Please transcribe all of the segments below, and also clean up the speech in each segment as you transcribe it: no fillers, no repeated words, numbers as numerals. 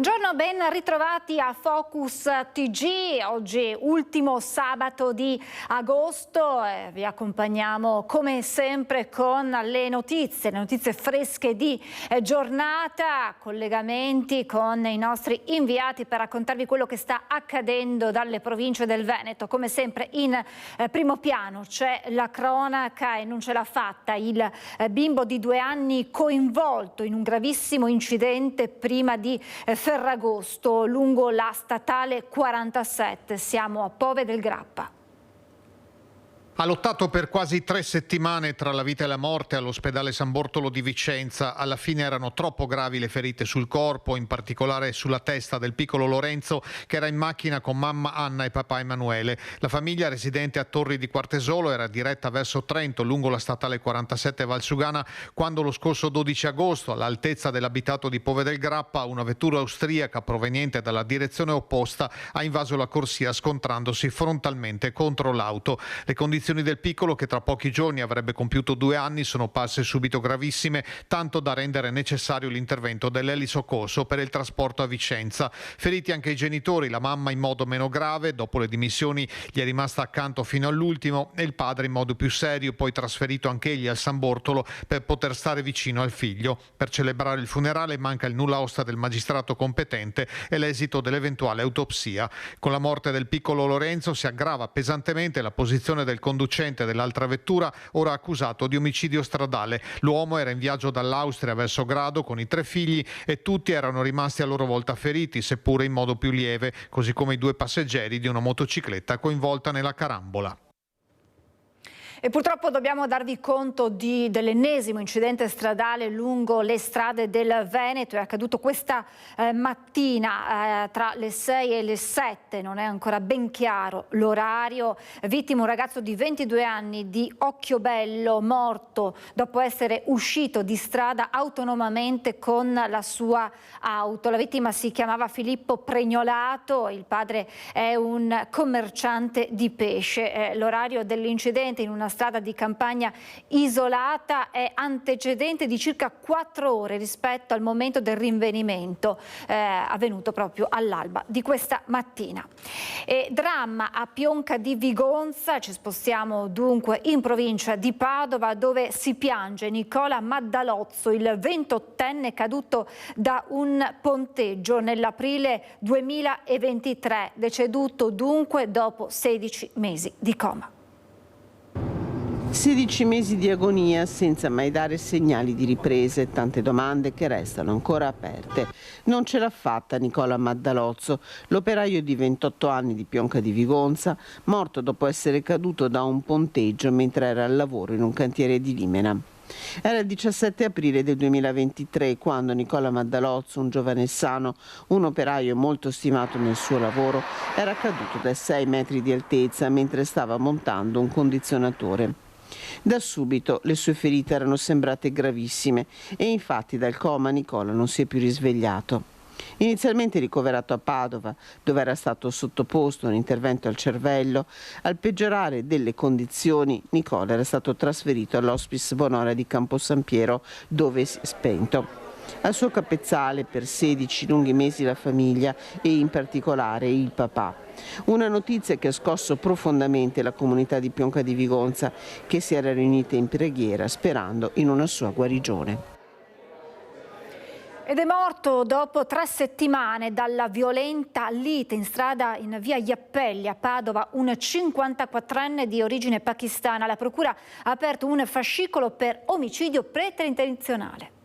Buongiorno, ben ritrovati a Focus TG. Oggi ultimo sabato di agosto. Vi accompagniamo come sempre con le notizie fresche di giornata, collegamenti con i nostri inviati per raccontarvi quello che sta accadendo dalle province del Veneto. Come sempre in primo piano c'è la cronaca e non ce l'ha fatta il bimbo di 2 anni coinvolto in un gravissimo incidente prima di Ferragosto lungo la statale 47. Siamo a Pove del Grappa. Ha lottato per quasi 3 settimane tra la vita e la morte all'ospedale San Bortolo di Vicenza. Alla fine erano troppo gravi le ferite sul corpo, in particolare sulla testa del piccolo Lorenzo, che era in macchina con mamma Anna e papà Emanuele. La famiglia, residente a Torri di Quartesolo, era diretta verso Trento lungo la statale 47 Valsugana quando lo scorso 12 agosto, all'altezza dell'abitato di Pove del Grappa, una vettura austriaca proveniente dalla direzione opposta ha invaso la corsia scontrandosi frontalmente contro l'auto. Le condizioni del piccolo, che tra pochi giorni avrebbe compiuto 2 anni, sono parse subito gravissime, tanto da rendere necessario l'intervento dell'elisoccorso per il trasporto a Vicenza. Feriti anche i genitori, la mamma in modo meno grave, dopo le dimissioni gli è rimasta accanto fino all'ultimo, e il padre in modo più serio, poi trasferito anch'egli al San Bortolo per poter stare vicino al figlio. Per celebrare il funerale manca il nulla osta del magistrato competente e l'esito dell'eventuale autopsia. Con la morte del piccolo Lorenzo si aggrava pesantemente la posizione del conducente dell'altra vettura, ora accusato di omicidio stradale. L'uomo era in viaggio dall'Austria verso Grado con i 3 figli e tutti erano rimasti a loro volta feriti, seppure in modo più lieve, così come i 2 passeggeri di una motocicletta coinvolta nella carambola. E purtroppo dobbiamo darvi conto dell'ennesimo incidente stradale lungo le strade del Veneto. È accaduto questa mattina tra le 6 e le 7, non è ancora ben chiaro l'orario. Vittima un ragazzo di 22 anni di Occhiobello, morto dopo essere uscito di strada autonomamente con la sua auto. La vittima si chiamava Filippo Pregnolato, il padre è un commerciante di pesce. L'orario dell'incidente in una strada di campagna isolata è antecedente di circa 4 ore rispetto al momento del rinvenimento avvenuto proprio all'alba di questa mattina. Dramma a Pionca di Vigonza. Ci spostiamo dunque in provincia di Padova, dove si piange Nicola Maddalozzo, il 28enne caduto da un ponteggio nell'aprile 2023, deceduto dunque dopo 16 mesi di coma. 16 mesi di agonia senza mai dare segnali di ripresa e tante domande che restano ancora aperte. Non ce l'ha fatta Nicola Maddalozzo, l'operaio di 28 anni di Pionca di Vigonza, morto dopo essere caduto da un ponteggio mentre era al lavoro in un cantiere di Limena. Era il 17 aprile del 2023 quando Nicola Maddalozzo, un giovane sano, un operaio molto stimato nel suo lavoro, era caduto da 6 metri di altezza mentre stava montando un condizionatore. Da subito le sue ferite erano sembrate gravissime e infatti dal coma Nicola non si è più risvegliato. Inizialmente ricoverato a Padova, dove era stato sottoposto a un intervento al cervello, al peggiorare delle condizioni Nicola era stato trasferito all'Hospice Bonora di Campo San Piero, dove si è spento. Al suo capezzale per 16 lunghi mesi la famiglia e in particolare il papà. Una notizia che ha scosso profondamente la comunità di Pionca di Vigonza, che si era riunita in preghiera sperando in una sua guarigione. Ed è morto dopo 3 settimane dalla violenta lite in strada in via Iappelli a Padova un 54enne di origine pakistana. La procura ha aperto un fascicolo per omicidio preterintenzionale.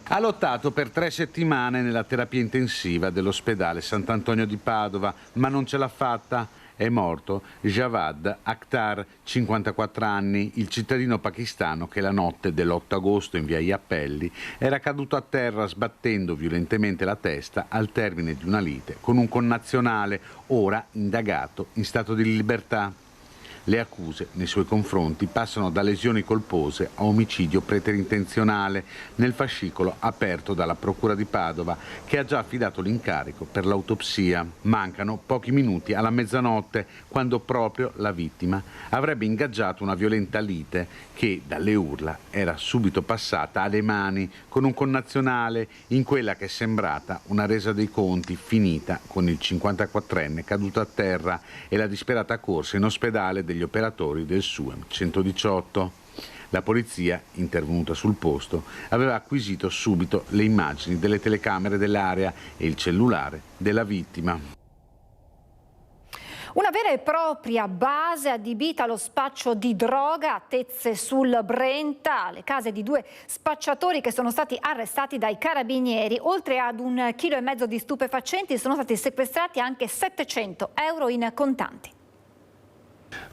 Ha lottato per 3 settimane nella terapia intensiva dell'ospedale Sant'Antonio di Padova, ma non ce l'ha fatta. È morto Javad Akhtar, 54 anni, il cittadino pakistano che la notte dell'8 agosto in via Iappelli era caduto a terra sbattendo violentemente la testa al termine di una lite con un connazionale, ora indagato in stato di libertà. Le accuse nei suoi confronti passano da lesioni colpose a omicidio preterintenzionale nel fascicolo aperto dalla Procura di Padova, che ha già affidato l'incarico per l'autopsia. Mancano pochi minuti alla mezzanotte, quando proprio la vittima avrebbe ingaggiato una violenta lite che, dalle urla, era subito passata alle mani con un connazionale in quella che è sembrata una resa dei conti finita con il 54enne caduto a terra e la disperata corsa in ospedale degli operatori del SUEM 118. La polizia, intervenuta sul posto, aveva acquisito subito le immagini delle telecamere dell'area e il cellulare della vittima. Una vera e propria base adibita allo spaccio di droga a Tezze sul Brenta, le case di 2 spacciatori che sono stati arrestati dai carabinieri. Oltre ad 1,5 kg di stupefacenti sono stati sequestrati anche 700 euro in contanti.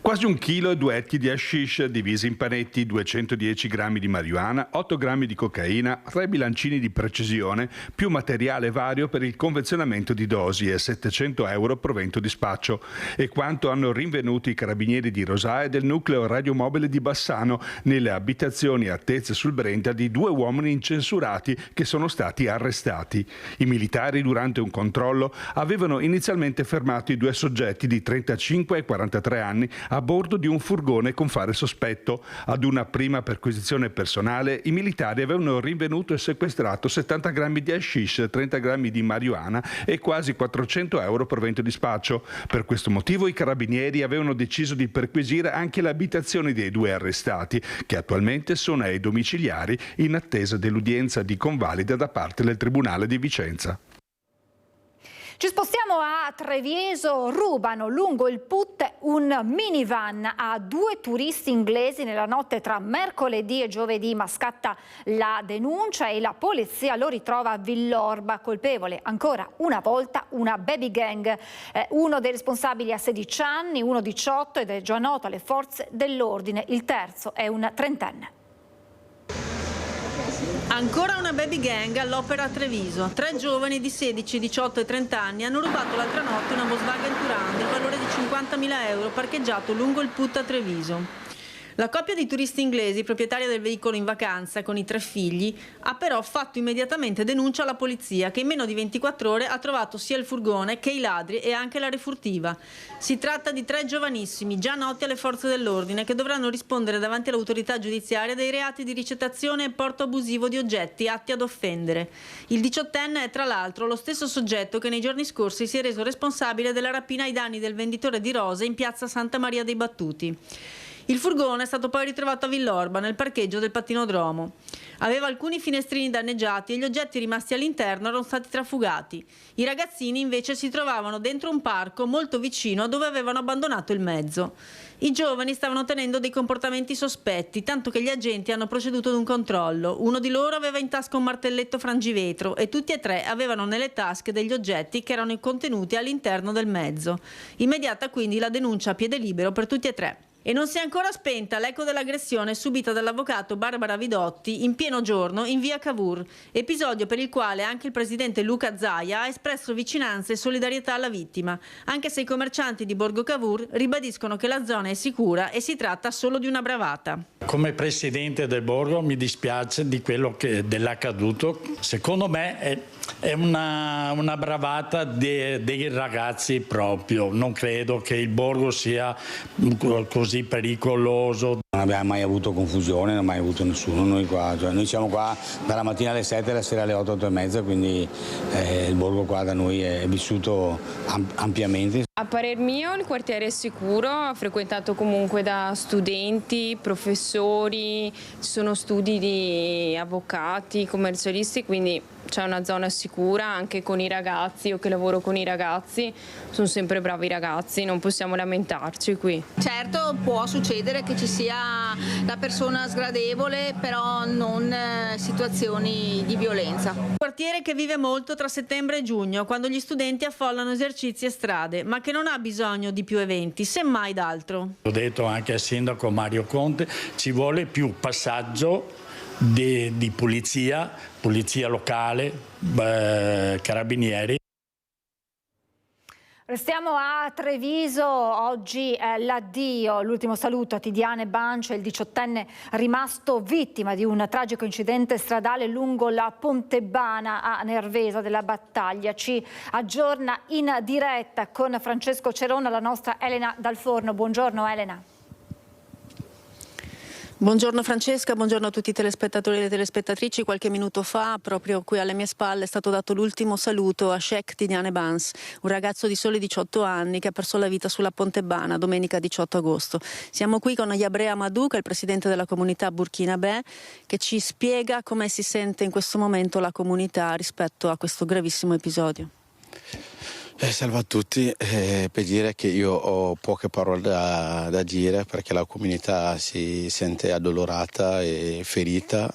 Quasi 1 chilo e 2 etti di hashish divisi in panetti, 210 grammi di marijuana, 8 grammi di cocaina, 3 bilancini di precisione, più materiale vario per il convenzionamento di dosi e 700 euro provento di spaccio. E quanto hanno rinvenuto i carabinieri di Rosà e del nucleo radiomobile di Bassano nelle abitazioni a Tezze sul Brenta di 2 uomini incensurati che sono stati arrestati. I militari, durante un controllo, avevano inizialmente fermato i 2 soggetti di 35 e 43 anni a bordo di un furgone con fare sospetto. Ad una prima perquisizione personale, i militari avevano rinvenuto e sequestrato 70 grammi di hashish, 30 grammi di marijuana e quasi 400 euro provento di spaccio. Per questo motivo i carabinieri avevano deciso di perquisire anche le abitazioni dei 2 arrestati, che attualmente sono ai domiciliari in attesa dell'udienza di convalida da parte del Tribunale di Vicenza. Ci spostiamo a Trevieso. Rubano lungo il Put un minivan a 2 turisti inglesi nella notte tra mercoledì e giovedì, ma scatta la denuncia e la polizia lo ritrova a Villorba. Colpevole ancora una volta una baby gang. Uno dei responsabili ha 16 anni, uno 18 ed è già noto alle forze dell'ordine. Il terzo è un 30enne. Ancora una baby gang all'opera a Treviso. 3 giovani di 16, 18 e 30 anni hanno rubato l'altra notte una Volkswagen Touran del valore di 50.000 euro parcheggiato lungo il Put a Treviso. La coppia di turisti inglesi, proprietaria del veicolo in vacanza con i 3 figli, ha però fatto immediatamente denuncia alla polizia, che in meno di 24 ore ha trovato sia il furgone che i ladri e anche la refurtiva. Si tratta di 3 giovanissimi, già noti alle forze dell'ordine, che dovranno rispondere davanti all'autorità giudiziaria dei reati di ricettazione e porto abusivo di oggetti atti ad offendere. Il 18enne è tra l'altro lo stesso soggetto che nei giorni scorsi si è reso responsabile della rapina ai danni del venditore di rose in piazza Santa Maria dei Battuti. Il furgone è stato poi ritrovato a Villorba, nel parcheggio del Pattinodromo. Aveva alcuni finestrini danneggiati e gli oggetti rimasti all'interno erano stati trafugati. I ragazzini invece si trovavano dentro un parco molto vicino a dove avevano abbandonato il mezzo. I giovani stavano tenendo dei comportamenti sospetti, tanto che gli agenti hanno proceduto ad un controllo. Uno di loro aveva in tasca un martelletto frangivetro e tutti e 3 avevano nelle tasche degli oggetti che erano contenuti all'interno del mezzo. Immediata quindi la denuncia a piede libero per tutti e 3. E non si è ancora spenta l'eco dell'aggressione subita dall'avvocato Barbara Vidotti in pieno giorno in via Cavour, episodio per il quale anche il presidente Luca Zaia ha espresso vicinanza e solidarietà alla vittima, anche se i commercianti di Borgo Cavour ribadiscono che la zona è sicura e si tratta solo di una bravata. Come presidente del Borgo mi dispiace dell'accaduto. Secondo me è una bravata dei ragazzi proprio. Non credo che il Borgo sia così pericoloso. Non abbiamo mai avuto confusione, non ha mai avuto nessuno noi qua. Noi siamo qua dalla mattina alle 7 e alla sera alle 8, 8 e mezza, quindi il Borgo qua da noi è vissuto ampiamente. A parer mio il quartiere è sicuro, frequentato comunque da studenti, professori, ci sono studi di avvocati, commercialisti, quindi c'è una zona sicura anche con i ragazzi. Io che lavoro con i ragazzi, sono sempre bravi ragazzi, non possiamo lamentarci qui. Certo, può succedere che ci sia la persona sgradevole, però non situazioni di violenza. Un quartiere che vive molto tra settembre e giugno, quando gli studenti affollano esercizi e strade, ma che non ha bisogno di più eventi, semmai d'altro. Ho detto anche al sindaco Mario Conte, ci vuole più passaggio di polizia locale, carabinieri. Restiamo a Treviso, oggi l'addio, l'ultimo saluto a Tidiane Bance, il 18enne rimasto vittima di un tragico incidente stradale lungo la Pontebana a Nervesa della Battaglia. Ci aggiorna in diretta con Francesco Cerona la nostra Elena Dal Forno. Buongiorno Elena. Buongiorno Francesca, buongiorno a tutti i telespettatori e le telespettatrici. Qualche minuto fa, proprio qui alle mie spalle, è stato dato l'ultimo saluto a Sheikh Tidiane Bance, un ragazzo di soli 18 anni che ha perso la vita sulla Pontebana domenica 18 agosto. Siamo qui con Yabre Amadou, che è il presidente della comunità Burkinabè, che ci spiega come si sente in questo momento la comunità rispetto a questo gravissimo episodio. Salve a tutti, per dire che io ho poche parole da dire perché la comunità si sente addolorata e ferita,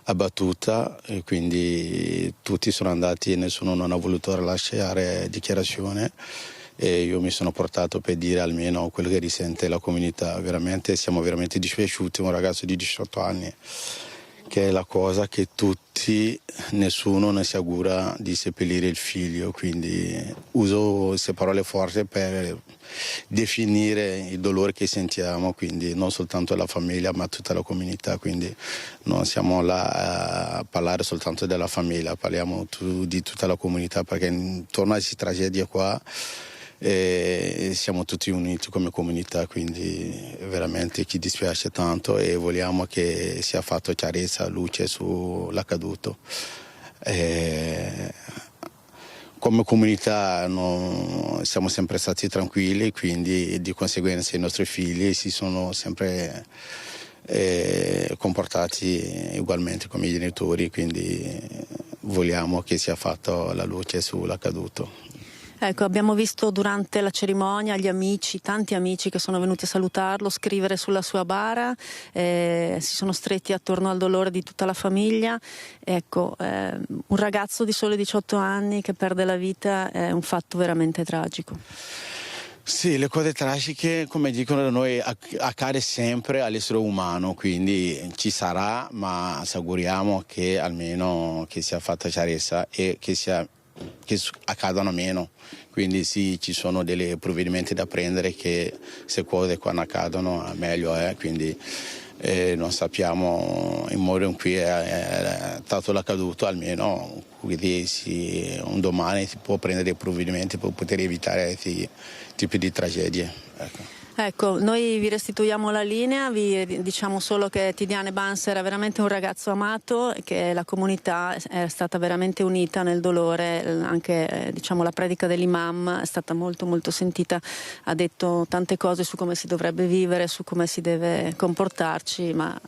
abbattuta, e quindi tutti sono andati e nessuno non ha voluto rilasciare dichiarazione e io mi sono portato per dire almeno quello che risente la comunità. Siamo veramente dispiaciuti, un ragazzo di 18 anni, che è la cosa che nessuno ne si augura di seppellire il figlio, quindi uso queste parole forti per definire il dolore che sentiamo, quindi non soltanto la famiglia ma tutta la comunità, quindi non siamo là a parlare soltanto della famiglia, parliamo di tutta la comunità, perché intorno a queste tragedie qua siamo tutti uniti come comunità, quindi veramente ci dispiace tanto e vogliamo che sia fatto chiarezza, luce sull'accaduto. Come comunità siamo sempre stati tranquilli, quindi di conseguenza i nostri figli si sono sempre comportati ugualmente come i genitori, quindi vogliamo che sia fatta la luce sull'accaduto. Ecco, abbiamo visto durante la cerimonia gli amici, tanti amici che sono venuti a salutarlo, scrivere sulla sua bara, si sono stretti attorno al dolore di tutta la famiglia. Ecco, un ragazzo di soli 18 anni che perde la vita è un fatto veramente tragico. Sì, le cose tragiche, come dicono da noi, accade sempre all'essere umano, quindi ci sarà, ma ci auguriamo che almeno che sia fatta chiarezza e che accadano meno, quindi sì, ci sono dei provvedimenti da prendere, che se cose quando accadono meglio è, quindi non sappiamo in modo in cui è stato l'accaduto, almeno quindi un domani si può prendere dei provvedimenti per poter evitare questi tipi di tragedie. Ecco, noi vi restituiamo la linea, vi diciamo solo che Tidiane Bance era veramente un ragazzo amato e che la comunità è stata veramente unita nel dolore, anche la predica dell'imam è stata molto molto sentita, ha detto tante cose su come si dovrebbe vivere, su come si deve comportarci, ma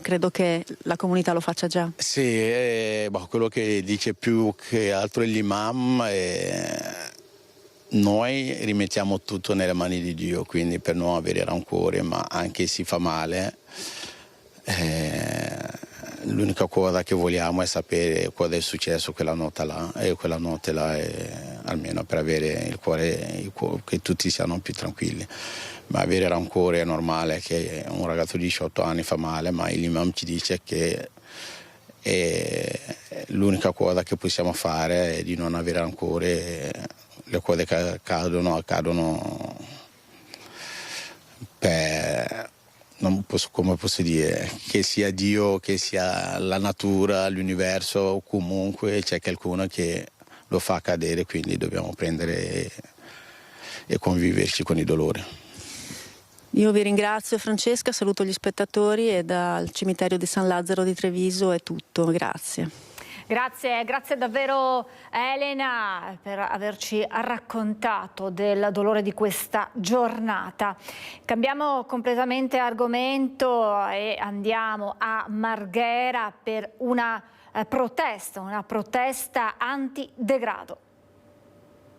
credo che la comunità lo faccia già. Sì, quello che dice più che altro l'imam noi rimettiamo tutto nelle mani di Dio, quindi per non avere rancore, ma anche se fa male, l'unica cosa che vogliamo è sapere cosa è successo quella notte là, e quella notte là almeno per avere il cuore che tutti siano più tranquilli. Ma avere rancore è normale, che un ragazzo di 18 anni fa male, ma l'imam ci dice che l'unica cosa che possiamo fare è di non avere rancore. Le cose che accadono per, come posso dire, che sia Dio, che sia la natura, l'universo, comunque c'è qualcuno che lo fa accadere, quindi dobbiamo prendere e conviverci con il dolore. Io vi ringrazio Francesca, saluto gli spettatori e dal cimitero di San Lazzaro di Treviso è tutto, grazie. Grazie davvero Elena per averci raccontato del dolore di questa giornata. Cambiamo completamente argomento e andiamo a Marghera per una protesta antidegrado.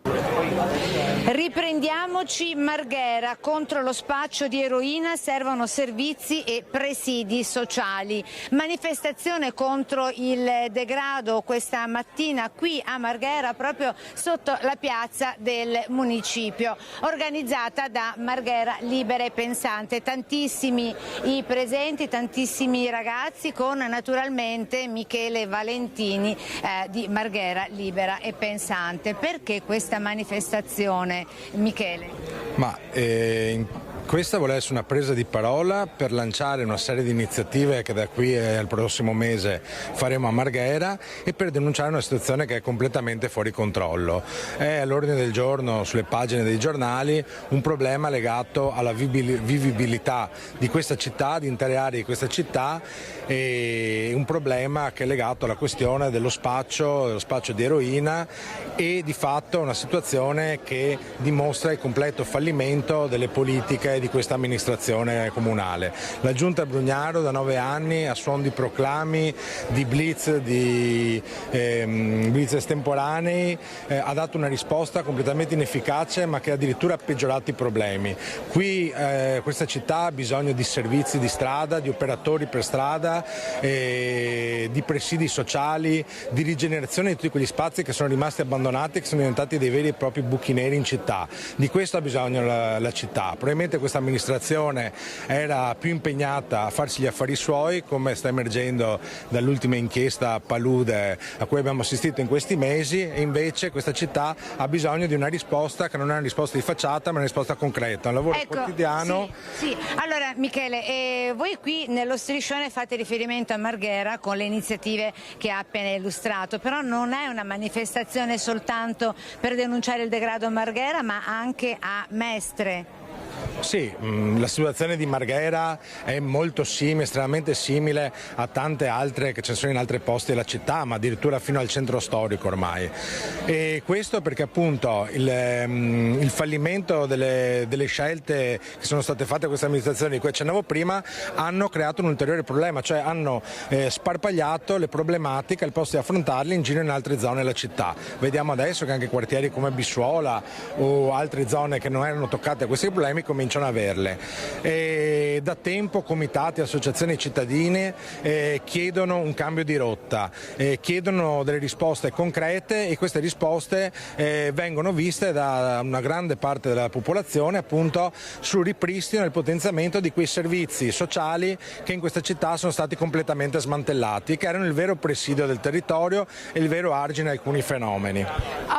Riprendiamoci Marghera, contro lo spaccio di eroina servono servizi e presidi sociali. Manifestazione contro il degrado questa mattina qui a Marghera, proprio sotto la piazza del municipio, organizzata da Marghera Libera e Pensante. Tantissimi i presenti, tantissimi ragazzi, con naturalmente Michele Valentini di Marghera Libera e Pensante. Perché questa manifestazione? situazione. Michele. Questa vuole essere una presa di parola per lanciare una serie di iniziative che da qui al prossimo mese faremo a Marghera e per denunciare una situazione che è completamente fuori controllo. È all'ordine del giorno sulle pagine dei giornali un problema legato alla vivibilità di questa città, di intere aree di questa città, e un problema che è legato alla questione dello spaccio di eroina e di fatto una situazione che dimostra il completo fallimento delle politiche di questa amministrazione comunale. La Giunta Brugnaro da 9 anni a suon di proclami, di blitz estemporanei ha dato una risposta completamente inefficace, ma che addirittura ha peggiorato i problemi. Qui questa città ha bisogno di servizi di strada, di operatori per strada, di presidi sociali, di rigenerazione di tutti quegli spazi che sono rimasti abbandonati e che sono diventati dei veri e propri buchi neri in città. Di questo ha bisogno la città. Probabilmente questa amministrazione era più impegnata a farsi gli affari suoi, come sta emergendo dall'ultima inchiesta Palude a cui abbiamo assistito in questi mesi, e invece questa città ha bisogno di una risposta che non è una risposta di facciata, ma una risposta concreta, un lavoro quotidiano. Sì. Allora Michele, voi qui nello striscione fate riferimento a Marghera con le iniziative che ha appena illustrato, però non è una manifestazione soltanto per denunciare il degrado a Marghera, ma anche a Mestre. Sì, la situazione di Marghera è molto simile, estremamente simile a tante altre che ci sono in altri posti della città, ma addirittura fino al centro storico ormai. E questo perché appunto il fallimento delle scelte che sono state fatte da questa amministrazione, di cui accennavo prima, hanno creato un ulteriore problema, cioè hanno sparpagliato le problematiche al posto di affrontarle in giro in altre zone della città. Vediamo adesso che anche quartieri come Bissuola o altre zone che non erano toccate da questi problemi cominciano a averle. E da tempo comitati, associazioni cittadine chiedono un cambio di rotta, chiedono delle risposte concrete, e queste risposte vengono viste da una grande parte della popolazione appunto sul ripristino e il potenziamento di quei servizi sociali che in questa città sono stati completamente smantellati, che erano il vero presidio del territorio e il vero argine di alcuni fenomeni.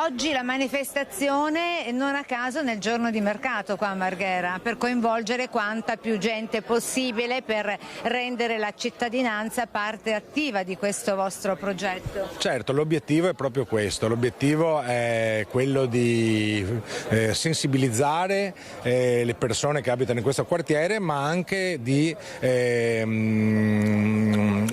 Oggi la manifestazione non a caso nel giorno di mercato qua a Marghera, per coinvolgere quanta più gente possibile, per rendere la cittadinanza parte attiva di questo vostro progetto. Certo, l'obiettivo è proprio questo, l'obiettivo è quello di sensibilizzare le persone che abitano in questo quartiere, ma anche di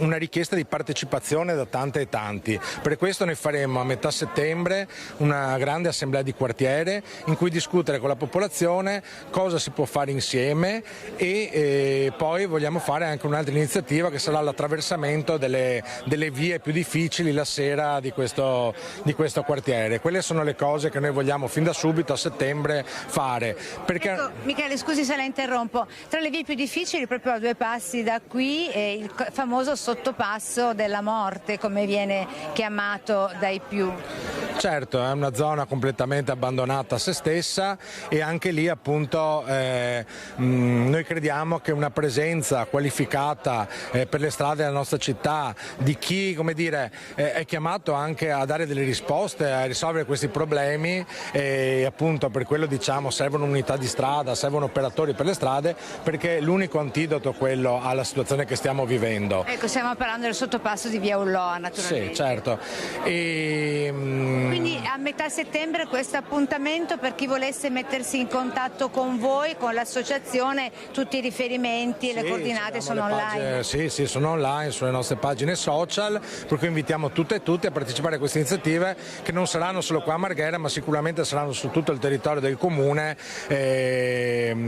una richiesta di partecipazione da tante e tanti. Per questo noi faremo a metà settembre una grande assemblea di quartiere in cui discutere con la popolazione cosa si può fare insieme, e poi vogliamo fare anche un'altra iniziativa che sarà l'attraversamento delle vie più difficili la sera di questo quartiere. Quelle sono le cose che noi vogliamo fin da subito a settembre fare. Perché... Ecco, Michele, scusi se la interrompo, tra le vie più difficili proprio a 2 passi da qui è il famoso sottopasso della morte, come viene chiamato dai più. Certo, è una zona completamente abbandonata a se stessa, e anche lì appunto noi crediamo che una presenza qualificata per le strade della nostra città di chi, come dire, è chiamato anche a dare delle risposte, a risolvere questi problemi, e appunto per quello diciamo servono unità di strada, servono operatori per le strade, perché l'unico antidoto è quello alla situazione che stiamo vivendo. Ecco, stiamo parlando del sottopasso di via Ulloa, naturalmente. Sì, certo. Quindi a metà settembre questo appuntamento, per chi volesse mettersi in contatto con voi, con l'associazione, tutti i riferimenti e le coordinate sono online? Sì, sono online sulle nostre pagine social, per cui invitiamo tutte e tutti a partecipare a queste iniziative, che non saranno solo qua a Marghera, ma sicuramente saranno su tutto il territorio del comune,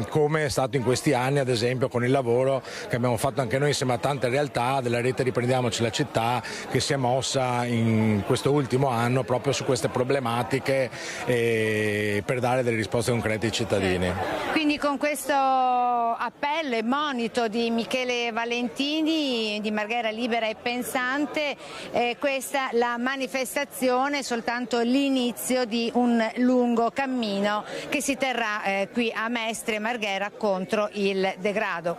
come è stato in questi anni, ad esempio con il lavoro che abbiamo fatto anche noi insieme a tante realtà della rete Riprendiamoci la città, che si è mossa in questo ultimo anno proprio su queste problematiche, per dare delle risposte concrete ai cittadini. Quindi con questo appello e monito di Michele Valentini di Marghera Libera e Pensante, questa la manifestazione è soltanto l'inizio di un lungo cammino che si terrà qui a Mestre e Marghera contro il degrado.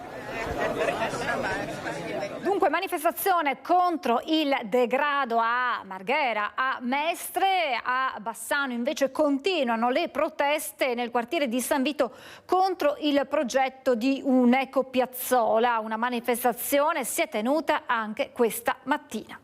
Dunque, manifestazione contro il degrado a Marghera, a Mestre, a Bassano invece continuano le proteste nel quartiere di San Vito contro il progetto di un'ecopiazzola. Una manifestazione si è tenuta anche questa mattina.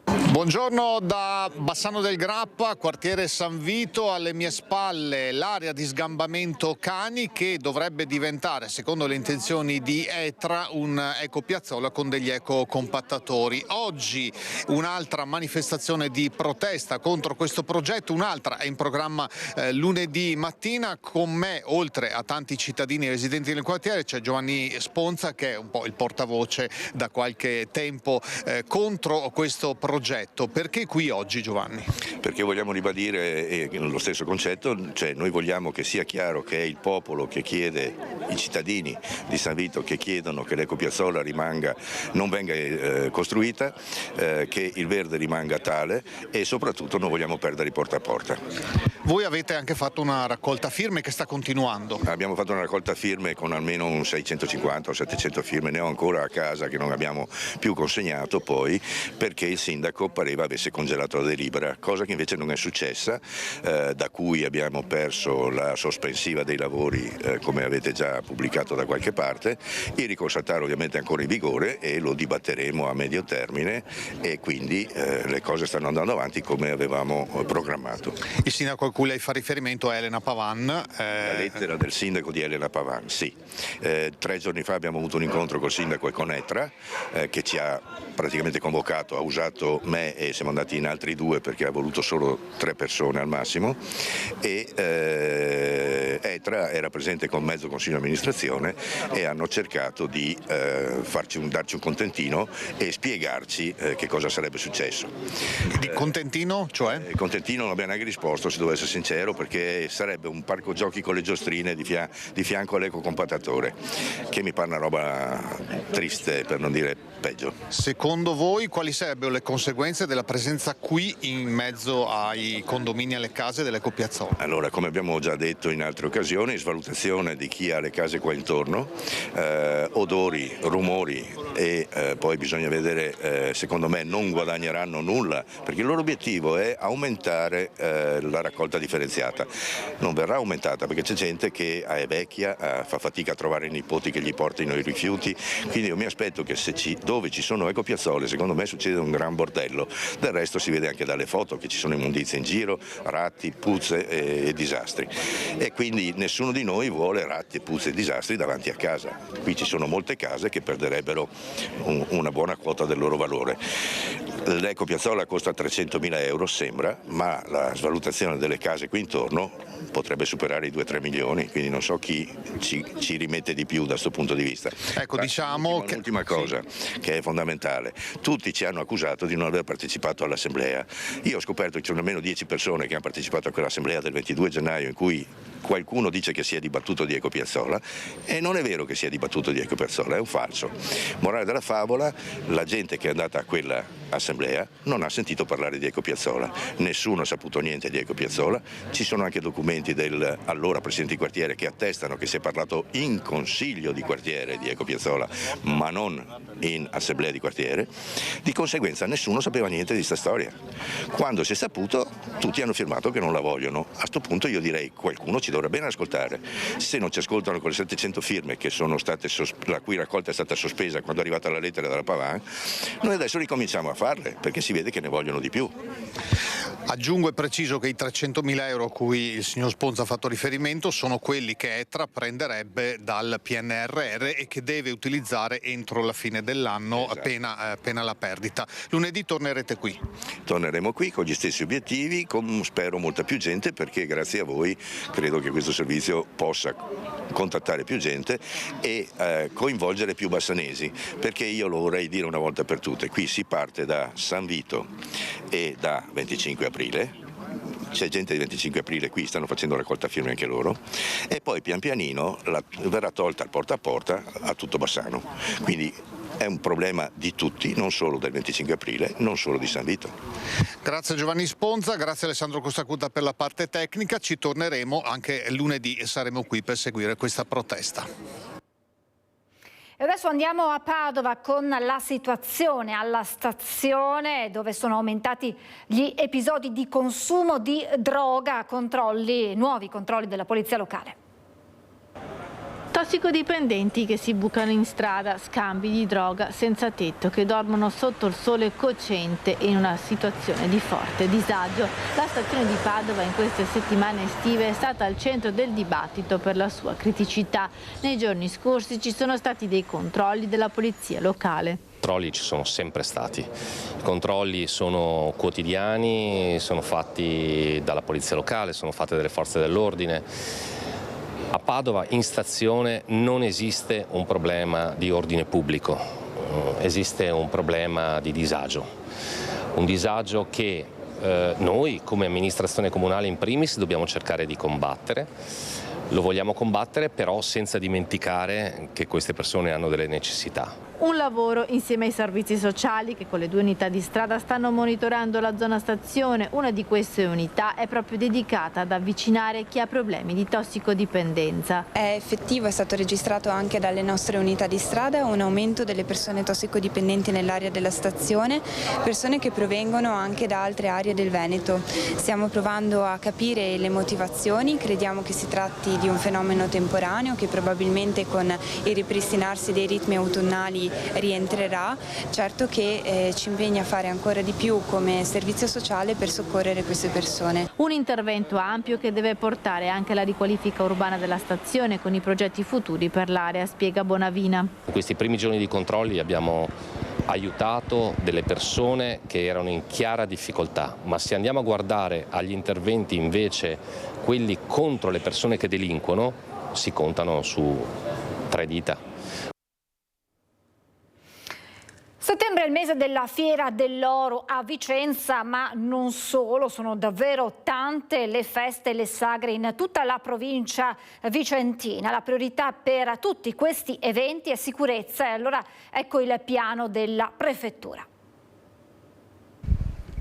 Buongiorno da Bassano del Grappa, quartiere San Vito. Alle mie spalle l'area di sgambamento cani che dovrebbe diventare, secondo le intenzioni di ETRA, un'ecopiazzola con degli ecocompattatori. Oggi un'altra manifestazione di protesta contro questo progetto, un'altra è in programma lunedì mattina. Con me, oltre a tanti cittadini residenti nel quartiere, c'è Giovanni Sponza, che è un po' il portavoce da qualche tempo contro questo progetto. Perché qui oggi, Giovanni? Perché vogliamo ribadire lo stesso concetto, cioè noi vogliamo che sia chiaro che è il popolo che chiede, i cittadini di San Vito che chiedono che l'ecopiazzola non venga costruita, che il verde rimanga tale e soprattutto non vogliamo perdere il porta a porta. Voi avete anche fatto una raccolta firme che sta continuando. Abbiamo fatto una raccolta firme con almeno un 650 o 700 firme, ne ho ancora a casa che non abbiamo più consegnato poi perché il sindaco pareva avesse congelato la delibera, cosa che invece non è successa, da cui abbiamo perso la sospensiva dei lavori come avete già pubblicato da qualche parte. Il ricorso al TAR ovviamente è ancora in vigore e lo dibatteremo a medio termine e quindi le cose stanno andando avanti come avevamo programmato. Il sindaco a cui lei fa riferimento è Elena Pavan. La lettera del sindaco di Elena Pavan, sì. 3 giorni fa abbiamo avuto un incontro col sindaco e con ETRA che ci ha praticamente convocato, ha usato me e siamo andati in altri 2 perché ha voluto solo 3 persone al massimo e ETRA era presente con mezzo consiglio di amministrazione e hanno cercato di darci un contentino e spiegarci che cosa sarebbe successo. Di contentino? Cioè? Il contentino non abbiamo neanche risposto, se devo essere sincero, perché sarebbe un parco giochi con le giostrine di fianco all'ecocompattatore, che mi pare una roba triste per non dire peggio. Secondo voi quali sarebbero le conseguenze della presenza qui in mezzo ai condomini e alle case dell'ecopiazzola? Allora, come abbiamo già detto in altre occasioni, svalutazione di chi ha le case qua intorno, odori, rumori e poi bisogna vedere, secondo me non guadagneranno nulla perché il loro obiettivo è aumentare la raccolta differenziata. Non verrà aumentata perché c'è gente che è vecchia, fa fatica a trovare i nipoti che gli portino i rifiuti, quindi io mi aspetto che dove ci sono ecopiazzole secondo me succede un gran bordello. Del resto si vede anche dalle foto che ci sono immondizie in giro, ratti, puzze e disastri e quindi nessuno di noi vuole ratti, puzze e disastri davanti a casa. Qui ci sono molte case che perderebbero una buona quota del loro valore. L'ecopiazzola costa 300.000 euro sembra, ma la svalutazione delle case qui intorno potrebbe superare i 2-3 milioni, quindi non so chi ci rimette di più da questo punto di vista. Ecco, diciamo l'ultima cosa che è fondamentale, tutti ci hanno accusato di non aver partecipato all'assemblea. Io ho scoperto che ci sono almeno 10 persone che hanno partecipato a quell'assemblea del 22 gennaio in cui qualcuno dice che si è dibattuto di ecopiazzola e non è vero che si è dibattuto di ecopiazzola, è un falso. Morale della favola, la gente che è andata a quella assemblea non ha sentito parlare di ecopiazzola, nessuno ha saputo niente di ecopiazzola, ci sono anche documenti del allora presidente di quartiere che attestano che si è parlato in consiglio di quartiere di ecopiazzola ma non in assemblea di quartiere, di conseguenza nessuno sapeva niente di questa storia. Quando si è saputo tutti hanno firmato che non la vogliono. A questo punto io direi qualcuno ci dovrà bene ascoltare. Se non ci ascoltano con le 700 firme che sono state la cui raccolta è stata sospesa quando è arrivata la lettera dalla Pavan, noi adesso ricominciamo a farle perché si vede che ne vogliono di più. Aggiungo e preciso che i 300.000 euro a cui il signor Sponza ha fatto riferimento sono quelli che ETRA prenderebbe dal PNRR e che deve utilizzare entro la fine dell'anno, esatto, appena la perdita. Lunedì tornerete qui? Torneremo qui con gli stessi obiettivi, con spero molta più gente perché grazie a voi credo che questo servizio possa contattare più gente e coinvolgere più bassanesi, perché io lo vorrei dire una volta per tutte, qui si parte da San Vito e da 25 aprile, c'è gente di 25 aprile qui, stanno facendo raccolta firme anche loro, e poi pian pianino verrà tolta il porta a porta a tutto Bassano, quindi è un problema di tutti, non solo del 25 aprile, non solo di San Vito. Grazie Giovanni Sponza, grazie Alessandro Costacuta per la parte tecnica, ci torneremo anche lunedì e saremo qui per seguire questa protesta. E adesso andiamo a Padova con la situazione alla stazione, dove sono aumentati gli episodi di consumo di droga, nuovi controlli della polizia locale. Tossicodipendenti che si bucano in strada, scambi di droga senza tetto, che dormono sotto il sole cocente e in una situazione di forte disagio. La stazione di Padova in queste settimane estive è stata al centro del dibattito per la sua criticità. Nei giorni scorsi ci sono stati dei controlli della polizia locale. I controlli ci sono sempre stati, i controlli sono quotidiani, sono fatti dalla polizia locale, sono fatti dalle forze dell'ordine. A Padova in stazione non esiste un problema di ordine pubblico, esiste un problema di disagio, un disagio che noi come amministrazione comunale in primis dobbiamo cercare di combattere. Lo vogliamo combattere però senza dimenticare che queste persone hanno delle necessità. Un lavoro insieme ai servizi sociali che con le 2 unità di strada stanno monitorando la zona stazione. Una di queste unità è proprio dedicata ad avvicinare chi ha problemi di tossicodipendenza. È effettivo, è stato registrato anche dalle nostre unità di strada un aumento delle persone tossicodipendenti nell'area della stazione, persone che provengono anche da altre aree del Veneto. Stiamo provando a capire le motivazioni, crediamo che si tratti di un fenomeno temporaneo che probabilmente con il ripristinarsi dei ritmi autunnali rientrerà. Certo che ci impegna a fare ancora di più come servizio sociale per soccorrere queste persone. Un intervento ampio che deve portare anche alla riqualifica urbana della stazione con i progetti futuri per l'area, spiega Bonavina. In questi primi giorni di controlli abbiamo aiutato delle persone che erano in chiara difficoltà, ma se andiamo a guardare agli interventi invece quelli contro le persone che delinquono si contano su 3 dita. Settembre è il mese della Fiera dell'Oro a Vicenza, ma non solo, sono davvero tante le feste e le sagre in tutta la provincia vicentina. La priorità per tutti questi eventi è sicurezza e allora ecco il piano della prefettura.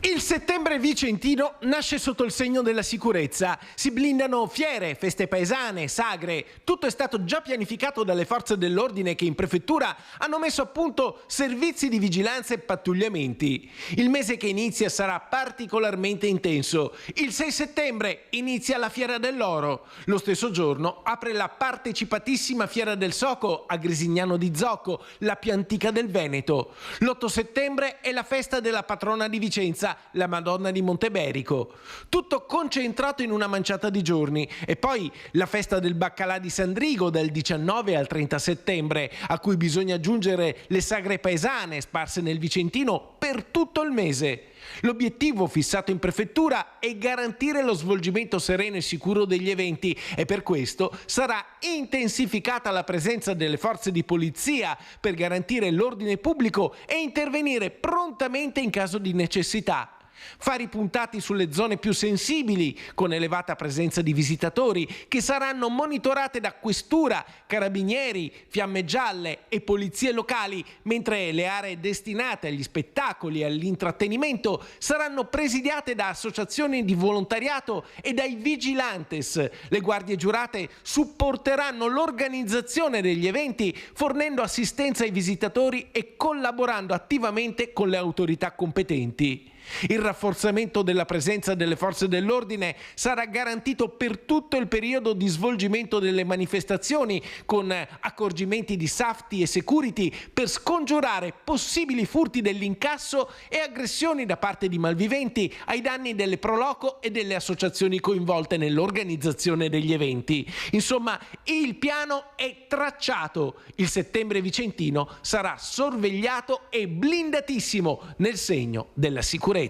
Il settembre vicentino nasce sotto il segno della sicurezza. Si blindano fiere, feste paesane, sagre. Tutto è stato già pianificato dalle forze dell'ordine che in prefettura hanno messo a punto servizi di vigilanza e pattugliamenti. Il mese che inizia sarà particolarmente intenso. Il 6 settembre inizia la Fiera dell'Oro. Lo stesso giorno apre la partecipatissima Fiera del Soco a Grisignano di Zocco, la più antica del Veneto. L'8 settembre è la festa della patrona di Vicenza, la Madonna di Monteberico. Tutto concentrato in una manciata di giorni. E poi la festa del baccalà di Sandrigo dal 19 al 30 settembre, a cui bisogna aggiungere le sagre paesane sparse nel Vicentino per tutto il mese. L'obiettivo fissato in prefettura è garantire lo svolgimento sereno e sicuro degli eventi e per questo sarà intensificata la presenza delle forze di polizia per garantire l'ordine pubblico e intervenire prontamente in caso di necessità. Fari puntati sulle zone più sensibili, con elevata presenza di visitatori, che saranno monitorate da questura, carabinieri, fiamme gialle e polizie locali, mentre le aree destinate agli spettacoli e all'intrattenimento saranno presidiate da associazioni di volontariato e dai vigilantes. Le guardie giurate supporteranno l'organizzazione degli eventi, fornendo assistenza ai visitatori e collaborando attivamente con le autorità competenti. Il rafforzamento della presenza delle forze dell'ordine sarà garantito per tutto il periodo di svolgimento delle manifestazioni, con accorgimenti di safety e security per scongiurare possibili furti dell'incasso e aggressioni da parte di malviventi ai danni delle Proloco e delle associazioni coinvolte nell'organizzazione degli eventi. Insomma, il piano è tracciato. Il settembre vicentino sarà sorvegliato e blindatissimo nel segno della sicurezza. Il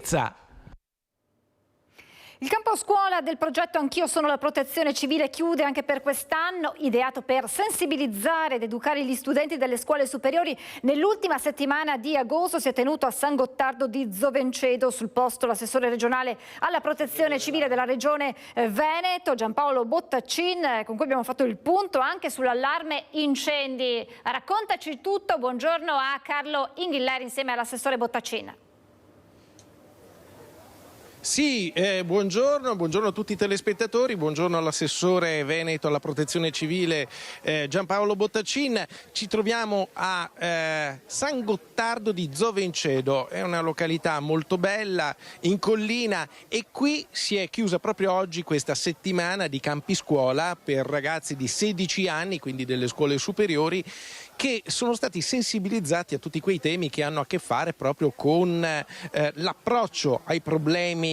campo scuola del progetto Anch'io sono la protezione civile chiude anche per quest'anno, ideato per sensibilizzare ed educare gli studenti delle scuole superiori. Nell'ultima settimana di agosto si è tenuto a San Gottardo di Zovencedo, sul posto l'assessore regionale alla protezione civile della regione Veneto, Giampaolo Bottaccin, con cui abbiamo fatto il punto anche sull'allarme incendi. Raccontaci tutto, buongiorno a Carlo Inghilleri insieme all'assessore Bottaccin. Sì, buongiorno a tutti i telespettatori, buongiorno all'assessore veneto alla protezione civile Giampaolo Bottacin. Ci troviamo a San Gottardo di Zovencedo, è una località molto bella, in collina, e qui si è chiusa proprio oggi questa settimana di campi scuola per ragazzi di 16 anni, quindi delle scuole superiori, che sono stati sensibilizzati a tutti quei temi che hanno a che fare proprio con l'approccio ai problemi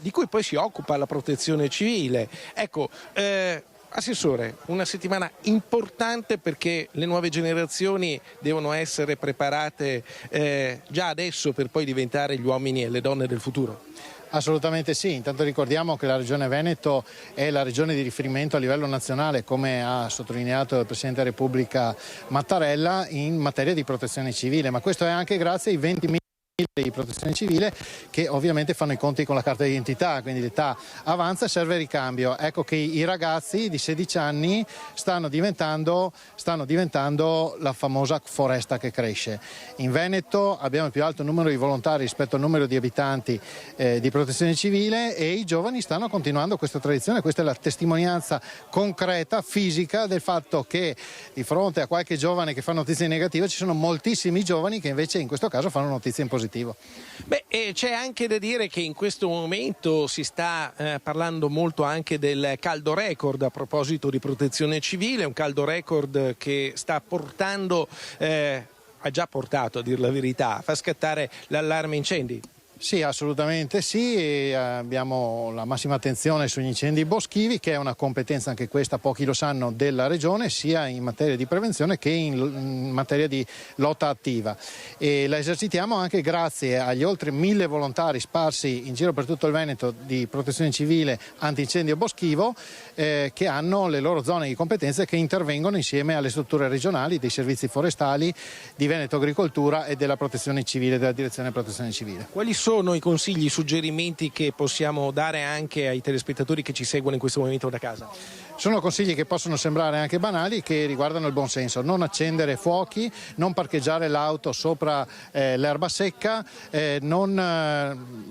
di cui poi si occupa la protezione civile. Ecco, Assessore, una settimana importante perché le nuove generazioni devono essere preparate già adesso per poi diventare gli uomini e le donne del futuro. Assolutamente sì, intanto ricordiamo che la Regione Veneto è la regione di riferimento a livello nazionale, come ha sottolineato il Presidente della Repubblica Mattarella, in materia di protezione civile, ma questo è anche grazie ai 20.000 di protezione civile che ovviamente fanno i conti con la carta d'identità, quindi l'età avanza e serve ricambio. Ecco che i ragazzi di 16 anni stanno diventando la famosa foresta che cresce. In Veneto abbiamo il più alto numero di volontari rispetto al numero di abitanti di protezione civile, e i giovani stanno continuando questa tradizione. Questa è la testimonianza concreta, fisica, del fatto che di fronte a qualche giovane che fa notizie negative ci sono moltissimi giovani che invece in questo caso fanno notizie in positivo. Beh, c'è anche da dire che in questo momento si sta parlando molto anche del caldo record a proposito di protezione civile, un caldo record che sta portando, ha già portato a dir la verità, a far scattare l'allarme incendi. Sì, assolutamente sì, e abbiamo la massima attenzione sugli incendi boschivi, che è una competenza, anche questa pochi lo sanno, della Regione, sia in materia di prevenzione che in materia di lotta attiva, e la esercitiamo anche grazie agli oltre 1.000 volontari sparsi in giro per tutto il Veneto di protezione civile antincendio boschivo, che hanno le loro zone di competenze, che intervengono insieme alle strutture regionali dei servizi forestali, di Veneto Agricoltura e della protezione civile, della direzione protezione civile. Quali sono i consigli, i suggerimenti che possiamo dare anche ai telespettatori che ci seguono in questo momento da casa? Sono consigli che possono sembrare anche banali, che riguardano il buon senso: non accendere fuochi, non parcheggiare l'auto sopra l'erba secca,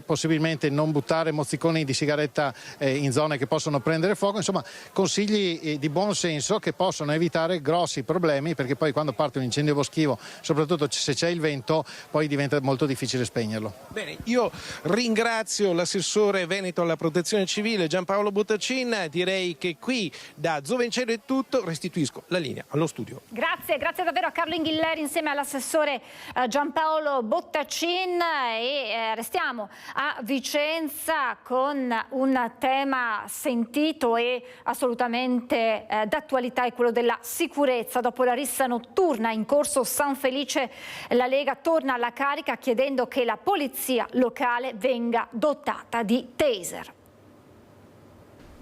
possibilmente non buttare mozziconi di sigaretta in zone che possono prendere fuoco. Insomma, consigli di buon senso che possono evitare grossi problemi, perché poi quando parte un incendio boschivo, soprattutto se c'è il vento, poi diventa molto difficile spegnerlo. Bene, io ringrazio l'assessore veneto alla protezione civile Giampaolo Bottacin. Direi che qui da Zovencedo è tutto, restituisco la linea allo studio. Grazie davvero a Carlo Inghilleri insieme all'assessore Giampaolo Bottacin, e restiamo a Vicenza con un tema sentito e assolutamente d'attualità, è quello della sicurezza. Dopo la rissa notturna in corso San Felice, la Lega torna alla carica chiedendo che la polizia locale venga dotata di taser.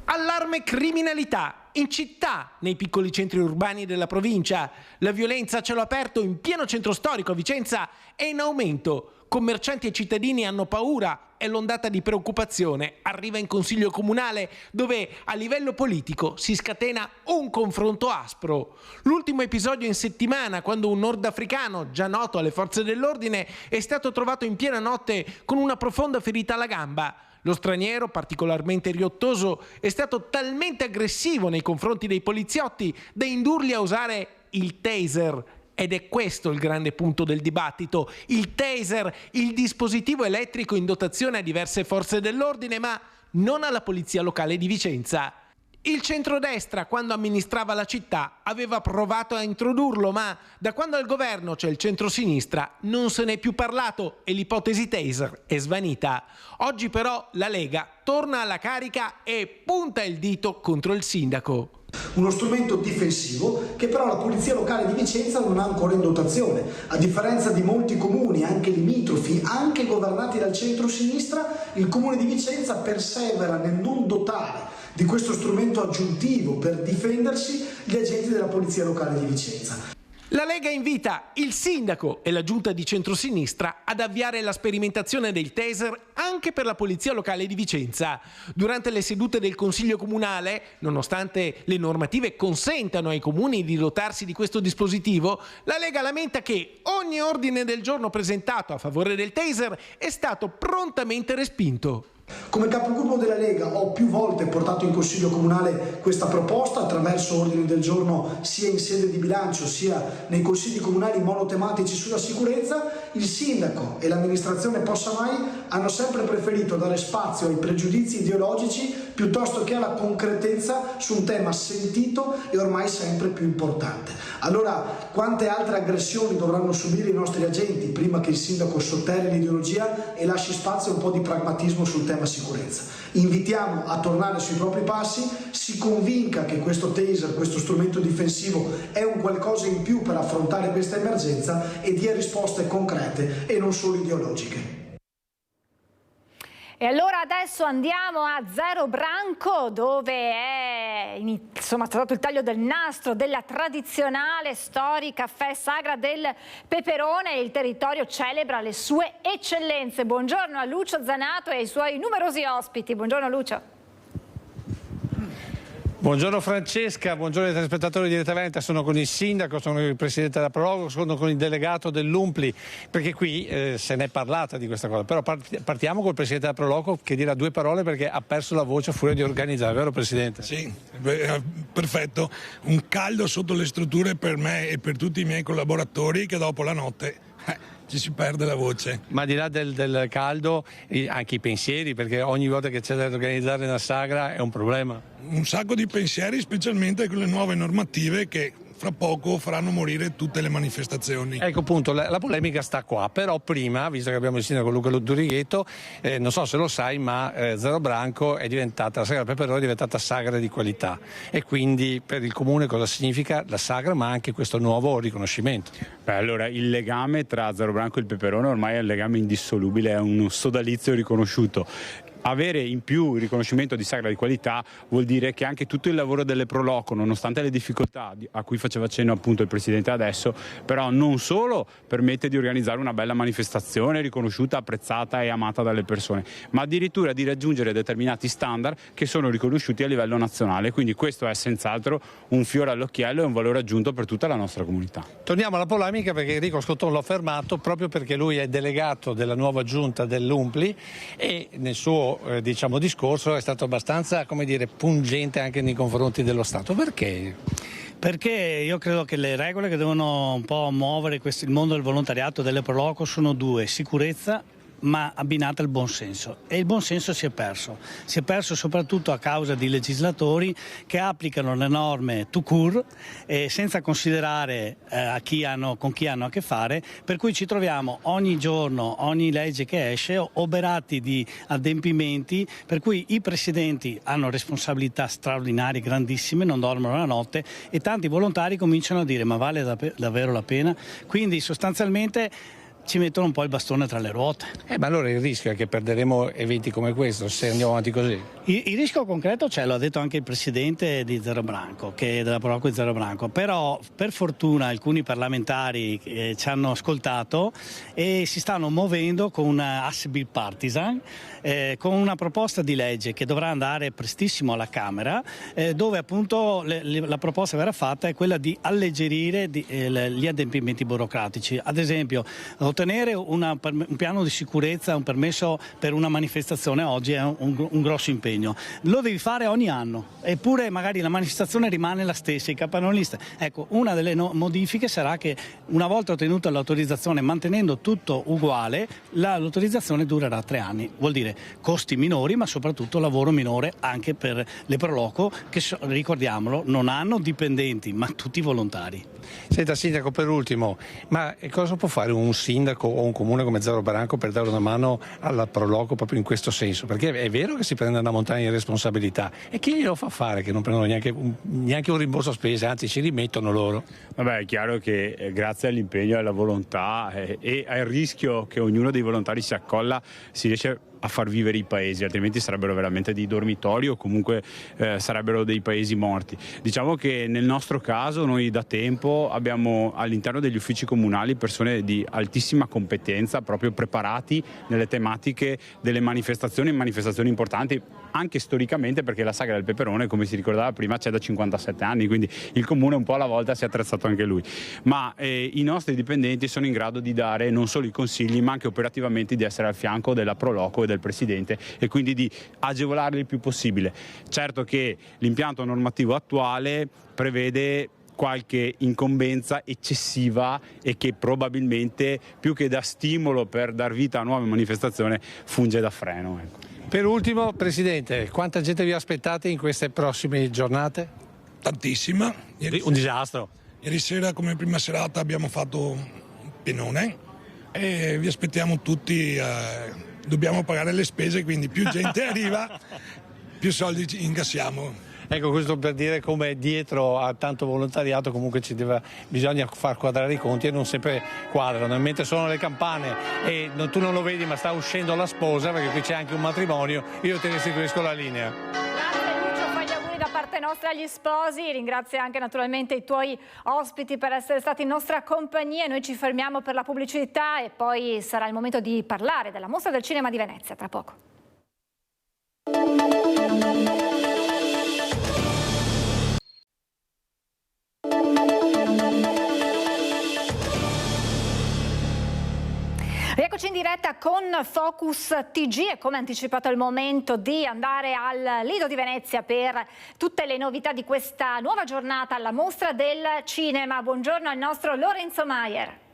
Allarme criminalità in città, nei piccoli centri urbani della provincia. La violenza a cielo aperto in pieno centro storico a Vicenza è in aumento. Commercianti e cittadini hanno paura e l'ondata di preoccupazione arriva in Consiglio Comunale, dove a livello politico si scatena un confronto aspro. L'ultimo episodio in settimana, quando un nordafricano, già noto alle forze dell'ordine, è stato trovato in piena notte con una profonda ferita alla gamba. Lo straniero, particolarmente riottoso, è stato talmente aggressivo nei confronti dei poliziotti da indurli a usare il taser. Ed è questo il grande punto del dibattito: il taser, il dispositivo elettrico in dotazione a diverse forze dell'ordine, ma non alla polizia locale di Vicenza. Il centrodestra, quando amministrava la città, aveva provato a introdurlo, ma da quando al governo c'è il centrosinistra non se n'è più parlato e l'ipotesi taser è svanita. Oggi però la Lega torna alla carica e punta il dito contro il sindaco. Uno strumento difensivo che però la Polizia Locale di Vicenza non ha ancora in dotazione. A differenza di molti comuni, anche limitrofi, anche governati dal centro-sinistra, il comune di Vicenza persevera nel non dotare di questo strumento aggiuntivo per difendersi gli agenti della Polizia Locale di Vicenza. La Lega invita il sindaco e la giunta di centrosinistra ad avviare la sperimentazione del taser anche per la polizia locale di Vicenza. Durante le sedute del Consiglio Comunale, nonostante le normative consentano ai comuni di dotarsi di questo dispositivo, la Lega lamenta che ogni ordine del giorno presentato a favore del taser è stato prontamente respinto. Come capogruppo della Lega ho più volte portato in Consiglio Comunale questa proposta attraverso ordini del giorno sia in sede di bilancio sia nei consigli comunali monotematici sulla sicurezza. Il sindaco e l'amministrazione Possamai hanno sempre preferito dare spazio ai pregiudizi ideologici piuttosto che alla concretezza su un tema sentito e ormai sempre più importante. Allora, quante altre aggressioni dovranno subire i nostri agenti prima che il sindaco sotterri l'ideologia e lasci spazio a un po' di pragmatismo sul tema sicurezza? Invitiamo a tornare sui propri passi, si convinca che questo taser, questo strumento difensivo è un qualcosa in più per affrontare questa emergenza e dia risposte concrete e non solo ideologiche. E allora adesso andiamo a Zero Branco, dove è stato il taglio del nastro della tradizionale storica festa sagra del peperone. Il territorio celebra le sue eccellenze. Buongiorno a Lucio Zanato e ai suoi numerosi ospiti. Buongiorno Lucio. Buongiorno Francesca, buongiorno ai telespettatori di Rete Veneta. Sono con il sindaco, sono il presidente della Prologo, sono con il delegato dell'Umpli, perché qui se n'è parlata di questa cosa. Però partiamo col presidente della Prologo che dirà due parole perché ha perso la voce a furia di organizzare, vero presidente? Sì, perfetto. Un caldo sotto le strutture per me e per tutti i miei collaboratori che dopo la notte ci si perde la voce. Ma al di là del caldo, anche i pensieri, perché ogni volta che c'è da organizzare una sagra è un problema. Un sacco di pensieri, specialmente con le nuove normative che fra poco faranno morire tutte le manifestazioni. Ecco appunto, la polemica sta qua, però prima, visto che abbiamo il sindaco Luca Durighetto, non so se lo sai, ma Zero Branco è diventata, la sagra del peperone è diventata sagra di qualità, e quindi per il comune cosa significa la sagra, ma anche questo nuovo riconoscimento? Beh, allora il legame tra Zero Branco e il peperone ormai è un legame indissolubile, è un sodalizio riconosciuto. Avere in più il riconoscimento di sagra di qualità vuol dire che anche tutto il lavoro delle Proloco, nonostante le difficoltà a cui faceva cenno appunto il Presidente adesso, però non solo permette di organizzare una bella manifestazione riconosciuta, apprezzata e amata dalle persone, ma addirittura di raggiungere determinati standard che sono riconosciuti a livello nazionale. Quindi questo è senz'altro un fiore all'occhiello e un valore aggiunto per tutta la nostra comunità. Torniamo alla polemica perché Enrico Scotton l'ho fermato proprio perché lui è delegato della nuova giunta dell'Umpli e nel suo discorso è stato abbastanza, come dire, pungente anche nei confronti dello Stato. Perché? Perché io credo che le regole che devono un po' muovere il mondo del volontariato delle Proloco sono due: sicurezza ma abbinata al buonsenso, e il buonsenso si è perso soprattutto a causa di legislatori che applicano le norme tout court senza considerare con chi hanno a che fare, per cui ci troviamo ogni giorno, ogni legge che esce, oberati di adempimenti, per cui i presidenti hanno responsabilità straordinarie, grandissime, non dormono la notte, e tanti volontari cominciano a dire ma vale davvero la pena? Quindi sostanzialmente ci mettono un po' il bastone tra le ruote. Ma allora il rischio è che perderemo eventi come questo se andiamo avanti così? Il rischio concreto c'è, lo ha detto anche il presidente di Zero Branco, che è della Proloco di Zero Branco, però per fortuna alcuni parlamentari ci hanno ascoltato e si stanno muovendo con una asse bipartisan, con una proposta di legge che dovrà andare prestissimo alla Camera, dove appunto la proposta verrà fatta è quella di alleggerire gli adempimenti burocratici. Ad esempio, ottenere un piano di sicurezza, un permesso per una manifestazione oggi è un grosso impegno. Lo devi fare ogni anno, eppure magari la manifestazione rimane la stessa, i capannoni. Ecco, una delle modifiche sarà che una volta ottenuta l'autorizzazione, mantenendo tutto uguale, l'autorizzazione durerà 3 anni. Vuol dire costi minori, ma soprattutto lavoro minore anche per le Proloco, che ricordiamolo non hanno dipendenti, ma tutti volontari. Senta sindaco, per ultimo, ma cosa può fare un sindaco o un comune come Zero Branco per dare una mano alla Proloco proprio in questo senso? Perché è vero che si prende una montagna di responsabilità, e chi glielo fa fare che non prendono neanche un rimborso spese, anzi ci rimettono loro? Vabbè, è chiaro che grazie all'impegno e alla volontà e al rischio che ognuno dei volontari si accolla si riesce a far vivere i paesi, altrimenti sarebbero veramente dei dormitori o comunque sarebbero dei paesi morti. Diciamo che nel nostro caso noi da tempo abbiamo all'interno degli uffici comunali persone di altissima competenza, proprio preparati nelle tematiche delle manifestazioni importanti, anche storicamente, perché la sagra del peperone, come si ricordava prima, c'è da 57 anni, quindi il comune un po' alla volta si è attrezzato anche lui. Ma i nostri dipendenti sono in grado di dare non solo i consigli, ma anche operativamente di essere al fianco della Proloco e del del Presidente e quindi di agevolarli il più possibile. Certo che l'impianto normativo attuale prevede qualche incombenza eccessiva e che probabilmente più che da stimolo per dar vita a nuove manifestazioni funge da freno. Ecco. Per ultimo, Presidente, quanta gente vi aspettate in queste prossime giornate? Tantissima. Un disastro. Ieri sera come prima serata abbiamo fatto un pienone e vi aspettiamo tutti, dobbiamo pagare le spese, quindi più gente arriva, più soldi incassiamo. Ecco, questo per dire come dietro a tanto volontariato comunque bisogna far quadrare i conti e non sempre quadrano. Mentre suonano le campane e tu non lo vedi ma sta uscendo la sposa, perché qui c'è anche un matrimonio, io ti restituisco la linea. Grazie Lucio, fai gli auguri da parte nostra agli sposi, ringrazio anche naturalmente i tuoi ospiti per essere stati in nostra compagnia. Noi ci fermiamo per la pubblicità e poi sarà il momento di parlare della Mostra del Cinema di Venezia, tra poco. Rieccoci in diretta con Focus TG e come anticipato è il momento di andare al Lido di Venezia per tutte le novità di questa nuova giornata alla Mostra del Cinema. Buongiorno al nostro Lorenzo Maier.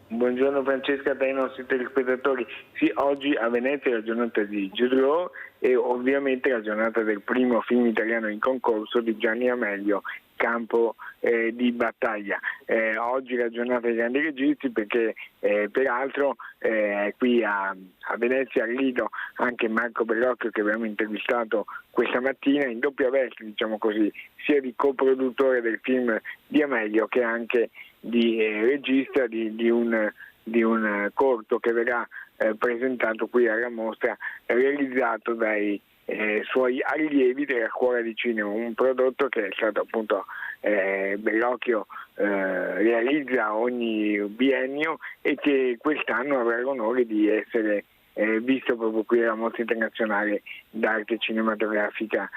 Buongiorno Francesca, dai nostri telespettatori. Sì, oggi a Venezia è la giornata di Jude Law e ovviamente la giornata del primo film italiano in concorso di Gianni Amelio, Campo di battaglia. Oggi è la giornata dei grandi registi perché peraltro qui a Venezia al Lido anche Marco Bellocchio, che abbiamo intervistato questa mattina, in doppia veste, diciamo così, sia di coproduttore del film di Amelio che anche di regista di un corto che verrà presentato qui alla mostra, realizzato dai suoi allievi della scuola di cinema, un prodotto che è stato appunto Bellocchio realizza ogni biennio e che quest'anno avrà l'onore di essere visto proprio qui alla Mostra Internazionale d'Arte Cinematografica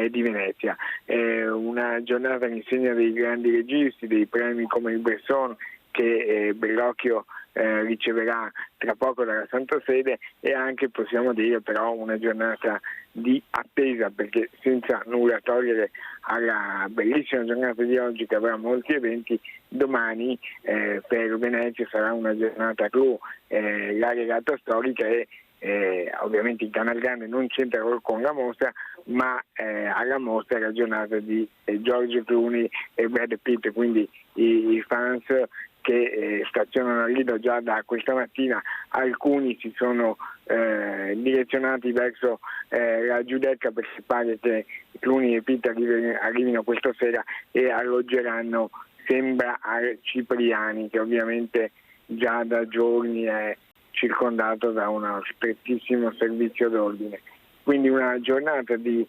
di Venezia. Una giornata all'insegna dei grandi registi, dei premi come il Bresson che Bellocchio riceverà tra poco dalla Santa Sede, e anche, possiamo dire però, una giornata di attesa, perché senza nulla togliere alla bellissima giornata di oggi che avrà molti eventi, domani per Venezia sarà una giornata clou, la regata storica e ovviamente il Canal Grande non c'entra con la mostra, ma alla mostra è la giornata di George Clooney e Brad Pitt, quindi i fans che stazionano al Lido già da questa mattina, alcuni si sono direzionati verso la Giudecca perché pare che Clooney e Pitt arrivino questa sera e alloggeranno, sembra, a Cipriani, che ovviamente già da giorni è circondato da uno strettissimo servizio d'ordine. Quindi una giornata dei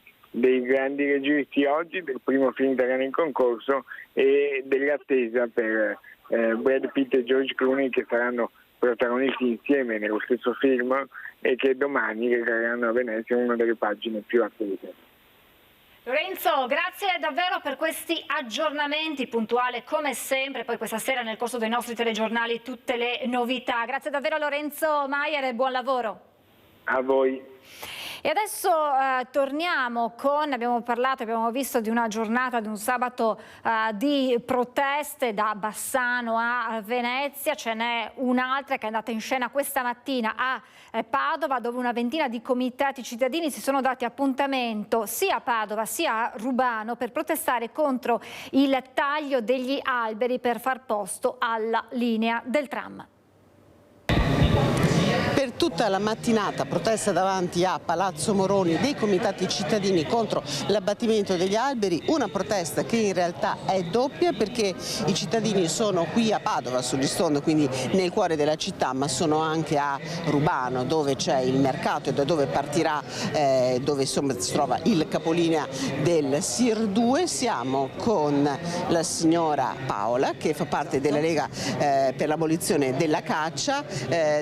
grandi registi oggi, del primo film italiano in concorso e dell'attesa per Brad Pitt e George Clooney, che saranno protagonisti insieme nello stesso film e che domani regaleranno a Venezia una delle pagine più attese. Lorenzo, grazie davvero per questi aggiornamenti, puntuale come sempre, poi questa sera nel corso dei nostri telegiornali tutte le novità. Grazie davvero Lorenzo Maier e buon lavoro. A voi. E adesso torniamo abbiamo visto di una giornata, di un sabato di proteste da Bassano a Venezia. Ce n'è un'altra che è andata in scena questa mattina a Padova, dove una ventina di comitati cittadini si sono dati appuntamento sia a Padova sia a Rubano per protestare contro il taglio degli alberi per far posto alla linea del tram. Per tutta la mattinata protesta davanti a Palazzo Moroni dei comitati cittadini contro l'abbattimento degli alberi, una protesta che in realtà è doppia perché i cittadini sono qui a Padova, sull'Istonzo, quindi nel cuore della città, ma sono anche a Rubano, dove c'è il mercato e da dove partirà, dove insomma si trova il capolinea del SIR 2. Siamo con la signora Paola, che fa parte della Lega per l'abolizione della caccia.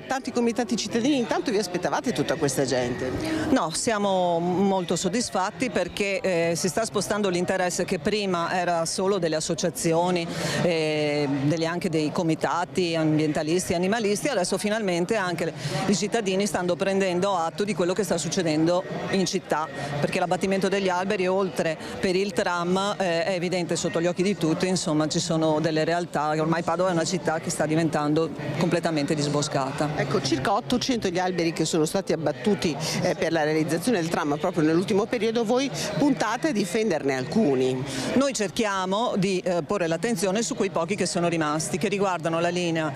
Tanti comitati cittadini cittadini intanto vi aspettavate tutta questa gente? No, siamo molto soddisfatti perché si sta spostando l'interesse che prima era solo delle associazioni, anche dei comitati ambientalisti e animalisti, adesso finalmente anche i cittadini stanno prendendo atto di quello che sta succedendo in città, perché l'abbattimento degli alberi, oltre per il tram, è evidente sotto gli occhi di tutti, insomma ci sono delle realtà, ormai Padova è una città che sta diventando completamente disboscata. Ecco, circa 800 gli alberi che sono stati abbattuti per la realizzazione del tram proprio nell'ultimo periodo, voi puntate a difenderne alcuni. Noi cerchiamo di porre l'attenzione su quei pochi che sono rimasti, che riguardano la linea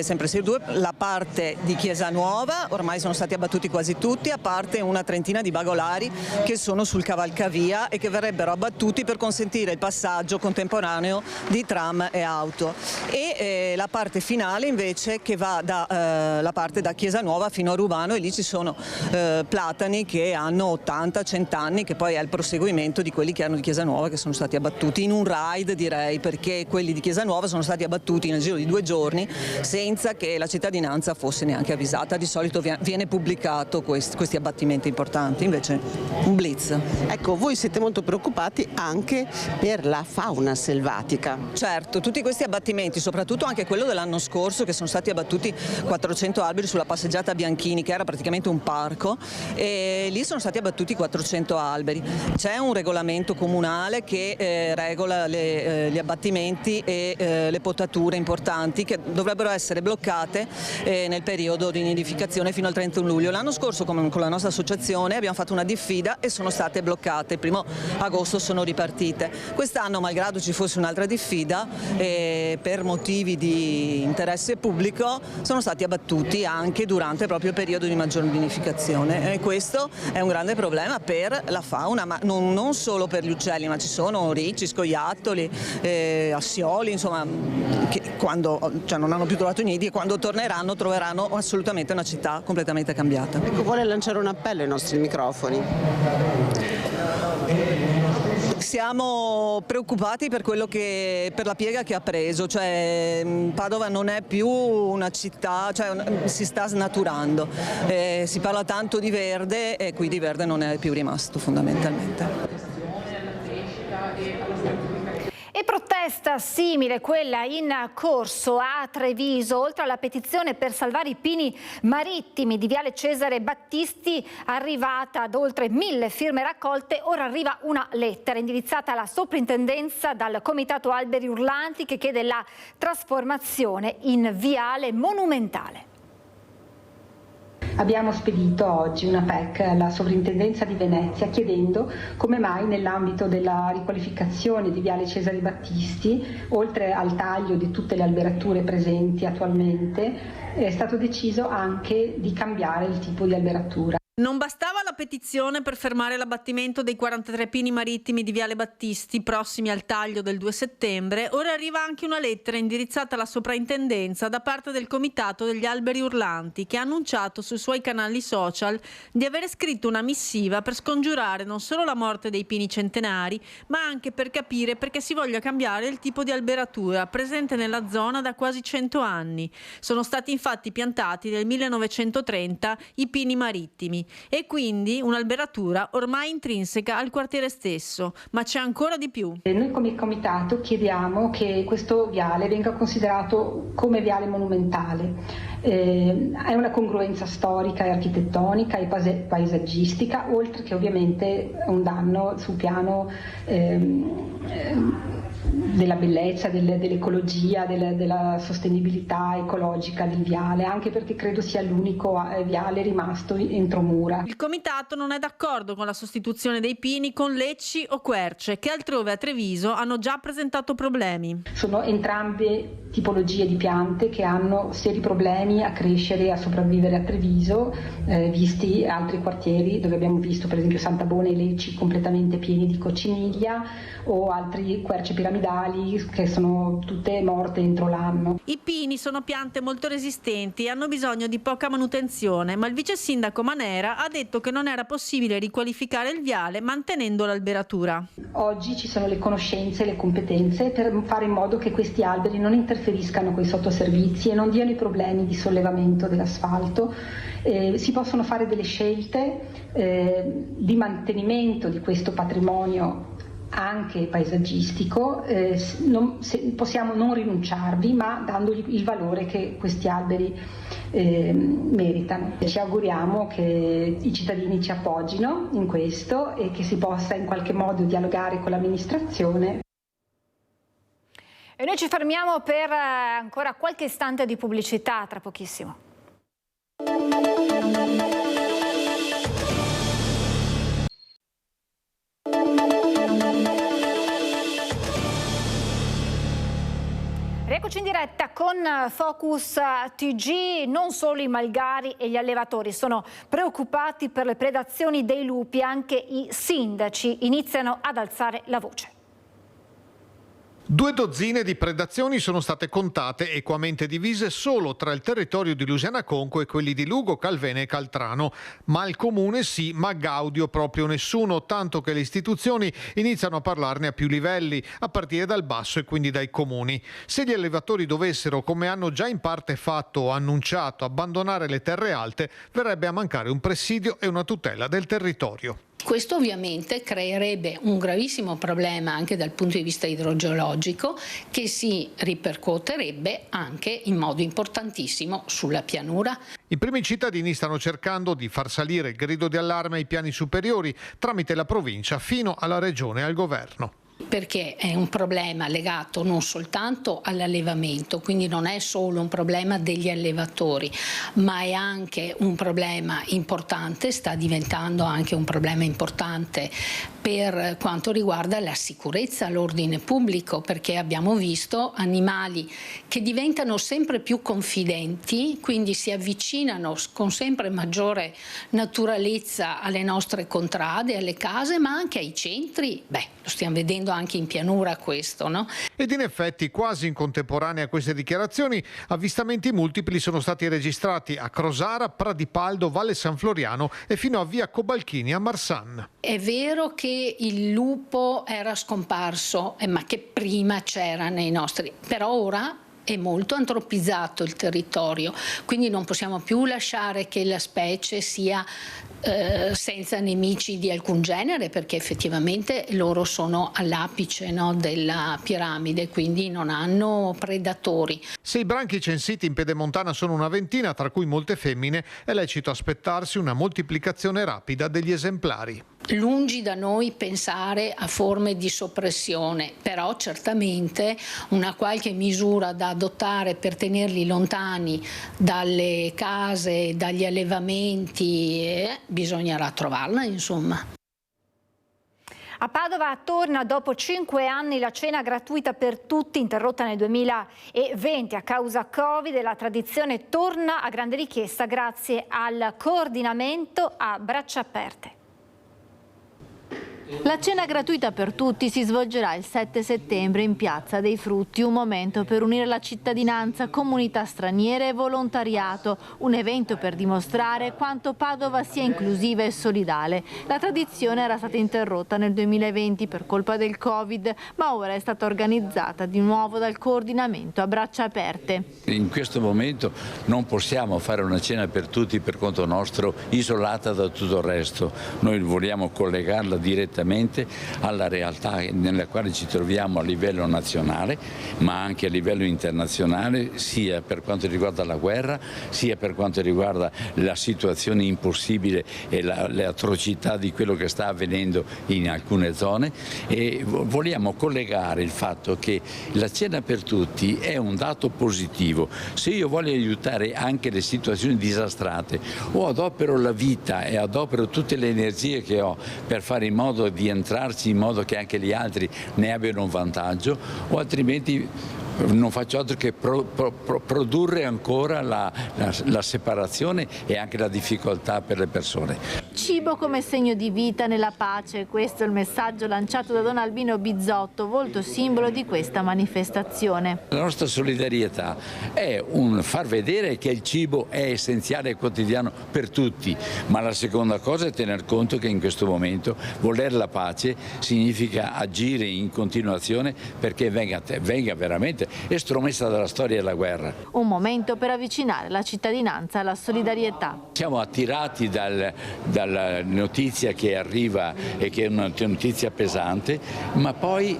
sempre SIR2, la parte di Chiesa Nuova, ormai sono stati abbattuti quasi tutti, a parte una trentina di bagolari che sono sul cavalcavia e che verrebbero abbattuti per consentire il passaggio contemporaneo di tram e auto. E la parte finale invece che va la parte da Chiesa Nuova fino a Rubano, e lì ci sono platani che hanno 80-100 anni, che poi è il proseguimento di quelli che erano di Chiesa Nuova, che sono stati abbattuti in un raid, direi, perché quelli di Chiesa Nuova sono stati abbattuti nel giro di 2 giorni senza che la cittadinanza fosse neanche avvisata. Di solito viene pubblicato questi abbattimenti importanti, invece un blitz. Ecco, voi siete molto preoccupati anche per la fauna selvatica. Certo, tutti questi abbattimenti, soprattutto anche quello dell'anno scorso, che sono stati abbattuti 400 alberi sulla passeggiata Bianchini, che era praticamente un parco, e lì sono stati abbattuti 400 alberi. C'è un regolamento comunale che regola gli abbattimenti e le potature importanti che dovrebbero essere bloccate nel periodo di nidificazione fino al 31 luglio. L'anno scorso con la nostra associazione abbiamo fatto una diffida e sono state bloccate, il 1° agosto sono ripartite. Quest'anno, malgrado ci fosse un'altra diffida, per motivi di interesse pubblico sono stati abbattuti anche durante proprio il periodo di maggior nidificazione, e questo è un grande problema per la fauna, ma non solo per gli uccelli, ma ci sono ricci, scoiattoli, assioli, insomma, che non hanno più trovato i nidi, e quando torneranno troveranno assolutamente una città completamente cambiata. Ecco, vuole lanciare un appello ai nostri microfoni? Siamo preoccupati per la piega che ha preso, cioè Padova non è più una città, si sta snaturando, si parla tanto di verde e qui di verde non è più rimasto fondamentalmente. E protesta simile quella in corso a Treviso, oltre alla petizione per salvare i pini marittimi di Viale Cesare Battisti, arrivata ad oltre 1000 firme raccolte, ora arriva una lettera indirizzata alla soprintendenza dal Comitato Alberi Urlanti che chiede la trasformazione in viale monumentale. Abbiamo spedito oggi una PEC alla Sovrintendenza di Venezia chiedendo come mai nell'ambito della riqualificazione di Viale Cesare Battisti, oltre al taglio di tutte le alberature presenti attualmente, è stato deciso anche di cambiare il tipo di alberatura. Non bastava la petizione per fermare l'abbattimento dei 43 pini marittimi di Viale Battisti prossimi al taglio del 2 settembre, ora arriva anche una lettera indirizzata alla soprintendenza da parte del Comitato degli Alberi Urlanti, che ha annunciato sui suoi canali social di avere scritto una missiva per scongiurare non solo la morte dei pini centenari, ma anche per capire perché si voglia cambiare il tipo di alberatura presente nella zona da quasi 100 anni. Sono stati infatti piantati nel 1930 i pini marittimi, e quindi un'alberatura ormai intrinseca al quartiere stesso, ma c'è ancora di più. Noi come comitato chiediamo che questo viale venga considerato come viale monumentale. È una congruenza storica e architettonica e paesaggistica, oltre che ovviamente un danno sul piano della bellezza, dell'ecologia, della sostenibilità ecologica del viale, anche perché credo sia l'unico viale rimasto entro mura. Il comitato non è d'accordo con la sostituzione dei pini con lecci o querce, che altrove a Treviso hanno già presentato problemi. Sono entrambe tipologie di piante che hanno seri problemi a crescere e a sopravvivere a Treviso, visti altri quartieri dove abbiamo visto per esempio Sant'Abone e Lecci completamente pieni di cocciniglia, o altri querce piramidali che sono tutte morte entro l'anno. I pini sono piante molto resistenti e hanno bisogno di poca manutenzione, ma il vice sindaco Manera ha detto che non era possibile riqualificare il viale mantenendo l'alberatura. Oggi ci sono le conoscenze e le competenze per fare in modo che questi alberi non interferiscano con i sottoservizi e non diano i problemi di sollevamento dell'asfalto. Si possono fare delle scelte di mantenimento di questo patrimonio anche paesaggistico, possiamo non rinunciarvi, ma dandogli il valore che questi alberi meritano. Ci auguriamo che i cittadini ci appoggino in questo e che si possa in qualche modo dialogare con l'amministrazione. E noi ci fermiamo per ancora qualche istante di pubblicità, tra pochissimo. Rieccoci in diretta con Focus TG. Non solo i malgari e gli allevatori sono preoccupati per le predazioni dei lupi, anche i sindaci iniziano ad alzare la voce. 2 dozzine di predazioni sono state contate equamente divise solo tra il territorio di Lusiana Conco e quelli di Lugo, Calvene e Caltrano. Ma al comune sì, ma a Gaudio proprio nessuno, tanto che le istituzioni iniziano a parlarne a più livelli, a partire dal basso e quindi dai comuni. Se gli allevatori dovessero, come hanno già in parte fatto o annunciato, abbandonare le terre alte, verrebbe a mancare un presidio e una tutela del territorio. Questo ovviamente creerebbe un gravissimo problema anche dal punto di vista idrogeologico, che si ripercuoterebbe anche in modo importantissimo sulla pianura. I primi cittadini stanno cercando di far salire il grido di allarme ai piani superiori tramite la provincia fino alla regione e al governo. Perché è un problema legato non soltanto all'allevamento, quindi non è solo un problema degli allevatori, ma è anche un problema importante, sta diventando anche un problema importante per quanto riguarda la sicurezza, l'ordine pubblico, perché abbiamo visto animali che diventano sempre più confidenti, quindi si avvicinano con sempre maggiore naturalezza alle nostre contrade, alle case, ma anche ai centri. Lo stiamo vedendo anche in pianura questo, no? Ed in effetti, quasi in contemporanea a queste dichiarazioni, avvistamenti multipli sono stati registrati a Crosara, Pradipaldo, Valle San Floriano e fino a via Cobalchini a Marsan. È vero che il lupo era scomparso, ma che prima c'era nei nostri, però ora è molto antropizzato il territorio, quindi non possiamo più lasciare che la specie sia senza nemici di alcun genere, perché effettivamente loro sono all'apice, no, della piramide, quindi non hanno predatori. Se i branchi censiti in Pedemontana sono una ventina, tra cui molte femmine, è lecito aspettarsi una moltiplicazione rapida degli esemplari. Lungi da noi pensare a forme di soppressione, però certamente una qualche misura da adottare per tenerli lontani dalle case, dagli allevamenti, bisognerà trovarla, insomma. A Padova torna dopo 5 anni la cena gratuita per tutti, interrotta nel 2020 a causa Covid, e la tradizione torna a grande richiesta grazie al coordinamento a braccia aperte. La cena gratuita per tutti si svolgerà il 7 settembre in Piazza dei Frutti, un momento per unire la cittadinanza, comunità straniere e volontariato, un evento per dimostrare quanto Padova sia inclusiva e solidale. La tradizione era stata interrotta nel 2020 per colpa del Covid, ma ora è stata organizzata di nuovo dal coordinamento a braccia aperte. In questo momento non possiamo fare una cena per tutti per conto nostro, isolata da tutto il resto. Noi vogliamo collegarla direttamente alla realtà nella quale ci troviamo a livello nazionale, ma anche a livello internazionale, sia per quanto riguarda la guerra, sia per quanto riguarda la situazione impossibile e le atrocità di quello che sta avvenendo in alcune zone, e vogliamo collegare il fatto che la cena per tutti è un dato positivo. Se io voglio aiutare anche le situazioni disastrate, o adopero la vita e adopero tutte le energie che ho per fare in modo di entrarci in modo che anche gli altri ne abbiano un vantaggio, o altrimenti non faccio altro che produrre ancora la separazione e anche la difficoltà per le persone. Cibo come segno di vita nella pace, questo è il messaggio lanciato da Don Albino Bizzotto, volto simbolo di questa manifestazione. La nostra solidarietà è un far vedere che il cibo è essenziale e quotidiano per tutti, ma la seconda cosa è tener conto che in questo momento voler la pace significa agire in continuazione perché venga veramente estromessa dalla storia della guerra. Un momento per avvicinare la cittadinanza alla solidarietà. Siamo attirati dalla notizia che arriva e che è una notizia pesante, ma poi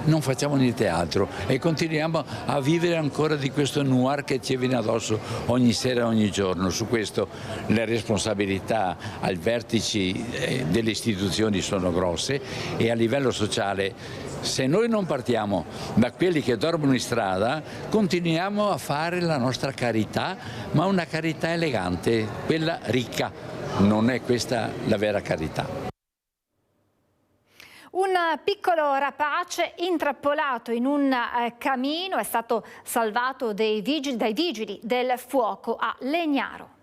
non facciamo niente altro e continuiamo a vivere ancora di questo noir che ci viene addosso ogni sera e ogni giorno. Su questo le responsabilità ai vertici delle istituzioni sono grosse e a livello sociale, se noi non partiamo da quelli che dormono in strada, continuiamo a fare la nostra carità, ma una carità elegante, quella ricca. Non è questa la vera carità. Un piccolo rapace intrappolato in un camino è stato salvato dai vigili del fuoco a Legnaro.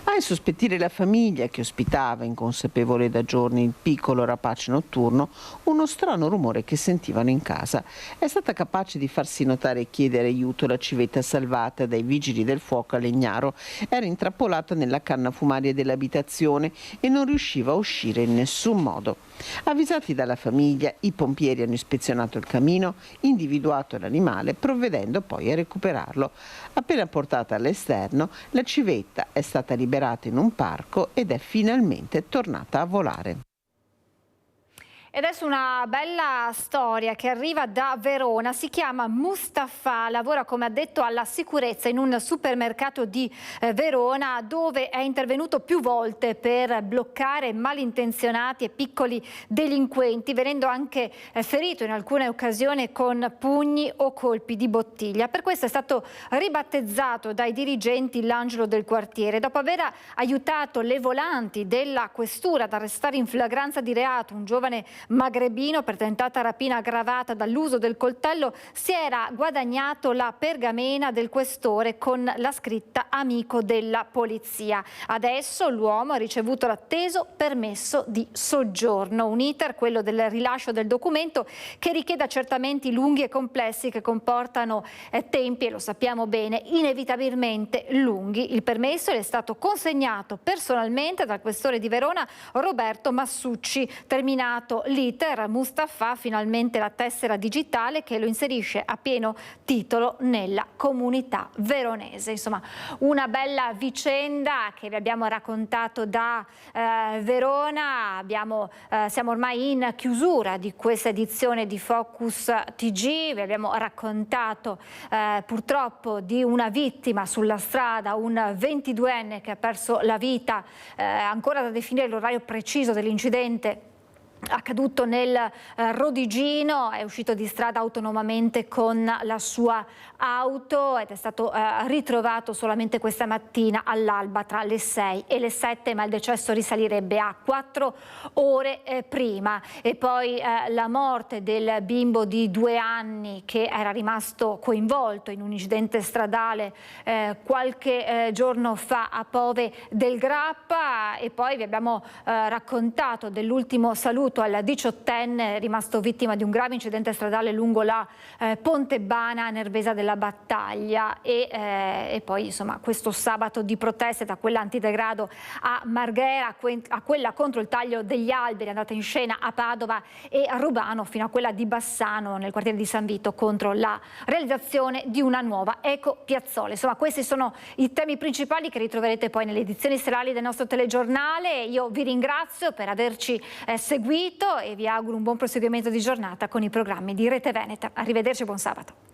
A insospettire la famiglia che ospitava, inconsapevole da giorni, il piccolo rapace notturno, uno strano rumore che sentivano in casa. È stata capace di farsi notare e chiedere aiuto la civetta salvata dai vigili del fuoco a Legnaro. Era intrappolata nella canna fumaria dell'abitazione e non riusciva a uscire in nessun modo. Avvisati dalla famiglia, i pompieri hanno ispezionato il camino, individuato l'animale, provvedendo poi a recuperarlo. Appena portata all'esterno, la civetta è stata liberata in un parco ed è finalmente tornata a volare. E adesso una bella storia che arriva da Verona, si chiama Mustafa, lavora come addetto alla sicurezza in un supermercato di Verona dove è intervenuto più volte per bloccare malintenzionati e piccoli delinquenti, venendo anche ferito in alcune occasioni con pugni o colpi di bottiglia. Per questo è stato ribattezzato dai dirigenti l'angelo del quartiere. Dopo aver aiutato le volanti della questura ad arrestare in flagranza di reato un giovane magrebino per tentata rapina aggravata dall'uso del coltello, si era guadagnato la pergamena del questore con la scritta amico della polizia. Adesso l'uomo ha ricevuto l'atteso permesso di soggiorno, un iter, quello del rilascio del documento, che richiede accertamenti lunghi e complessi che comportano tempi, e lo sappiamo bene, inevitabilmente lunghi. Il permesso è stato consegnato personalmente dal questore di Verona Roberto Massucci. Terminato l'iter, Mustafa ha finalmente la tessera digitale che lo inserisce a pieno titolo nella comunità veronese. Insomma, una bella vicenda che vi abbiamo raccontato da Verona. Siamo ormai in chiusura di questa edizione di Focus TG. Vi abbiamo raccontato purtroppo di una vittima sulla strada, un 22enne che ha perso la vita, ancora da definire l'orario preciso dell'incidente accaduto nel Rodigino. È uscito di strada autonomamente con la sua auto ed è stato ritrovato solamente questa mattina all'alba tra le 6 e le 7, ma il decesso risalirebbe a 4 ore prima. E poi la morte del bimbo di 2 anni che era rimasto coinvolto in un incidente stradale qualche giorno fa a Pove del Grappa. E poi vi abbiamo raccontato dell'ultimo saluto al 18enne rimasto vittima di un grave incidente stradale lungo la Pontebana a Nervesa della Battaglia. E poi insomma questo sabato di proteste, da quella antidegrado a Marghera a quella contro il taglio degli alberi andata in scena a Padova e a Rubano, fino a quella di Bassano nel quartiere di San Vito contro la realizzazione di una nuova ecopiazzola. Insomma, questi sono i temi principali che ritroverete poi nelle edizioni serali del nostro telegiornale. Io vi ringrazio per averci seguito e vi auguro un buon proseguimento di giornata con i programmi di Rete Veneta. Arrivederci e buon sabato.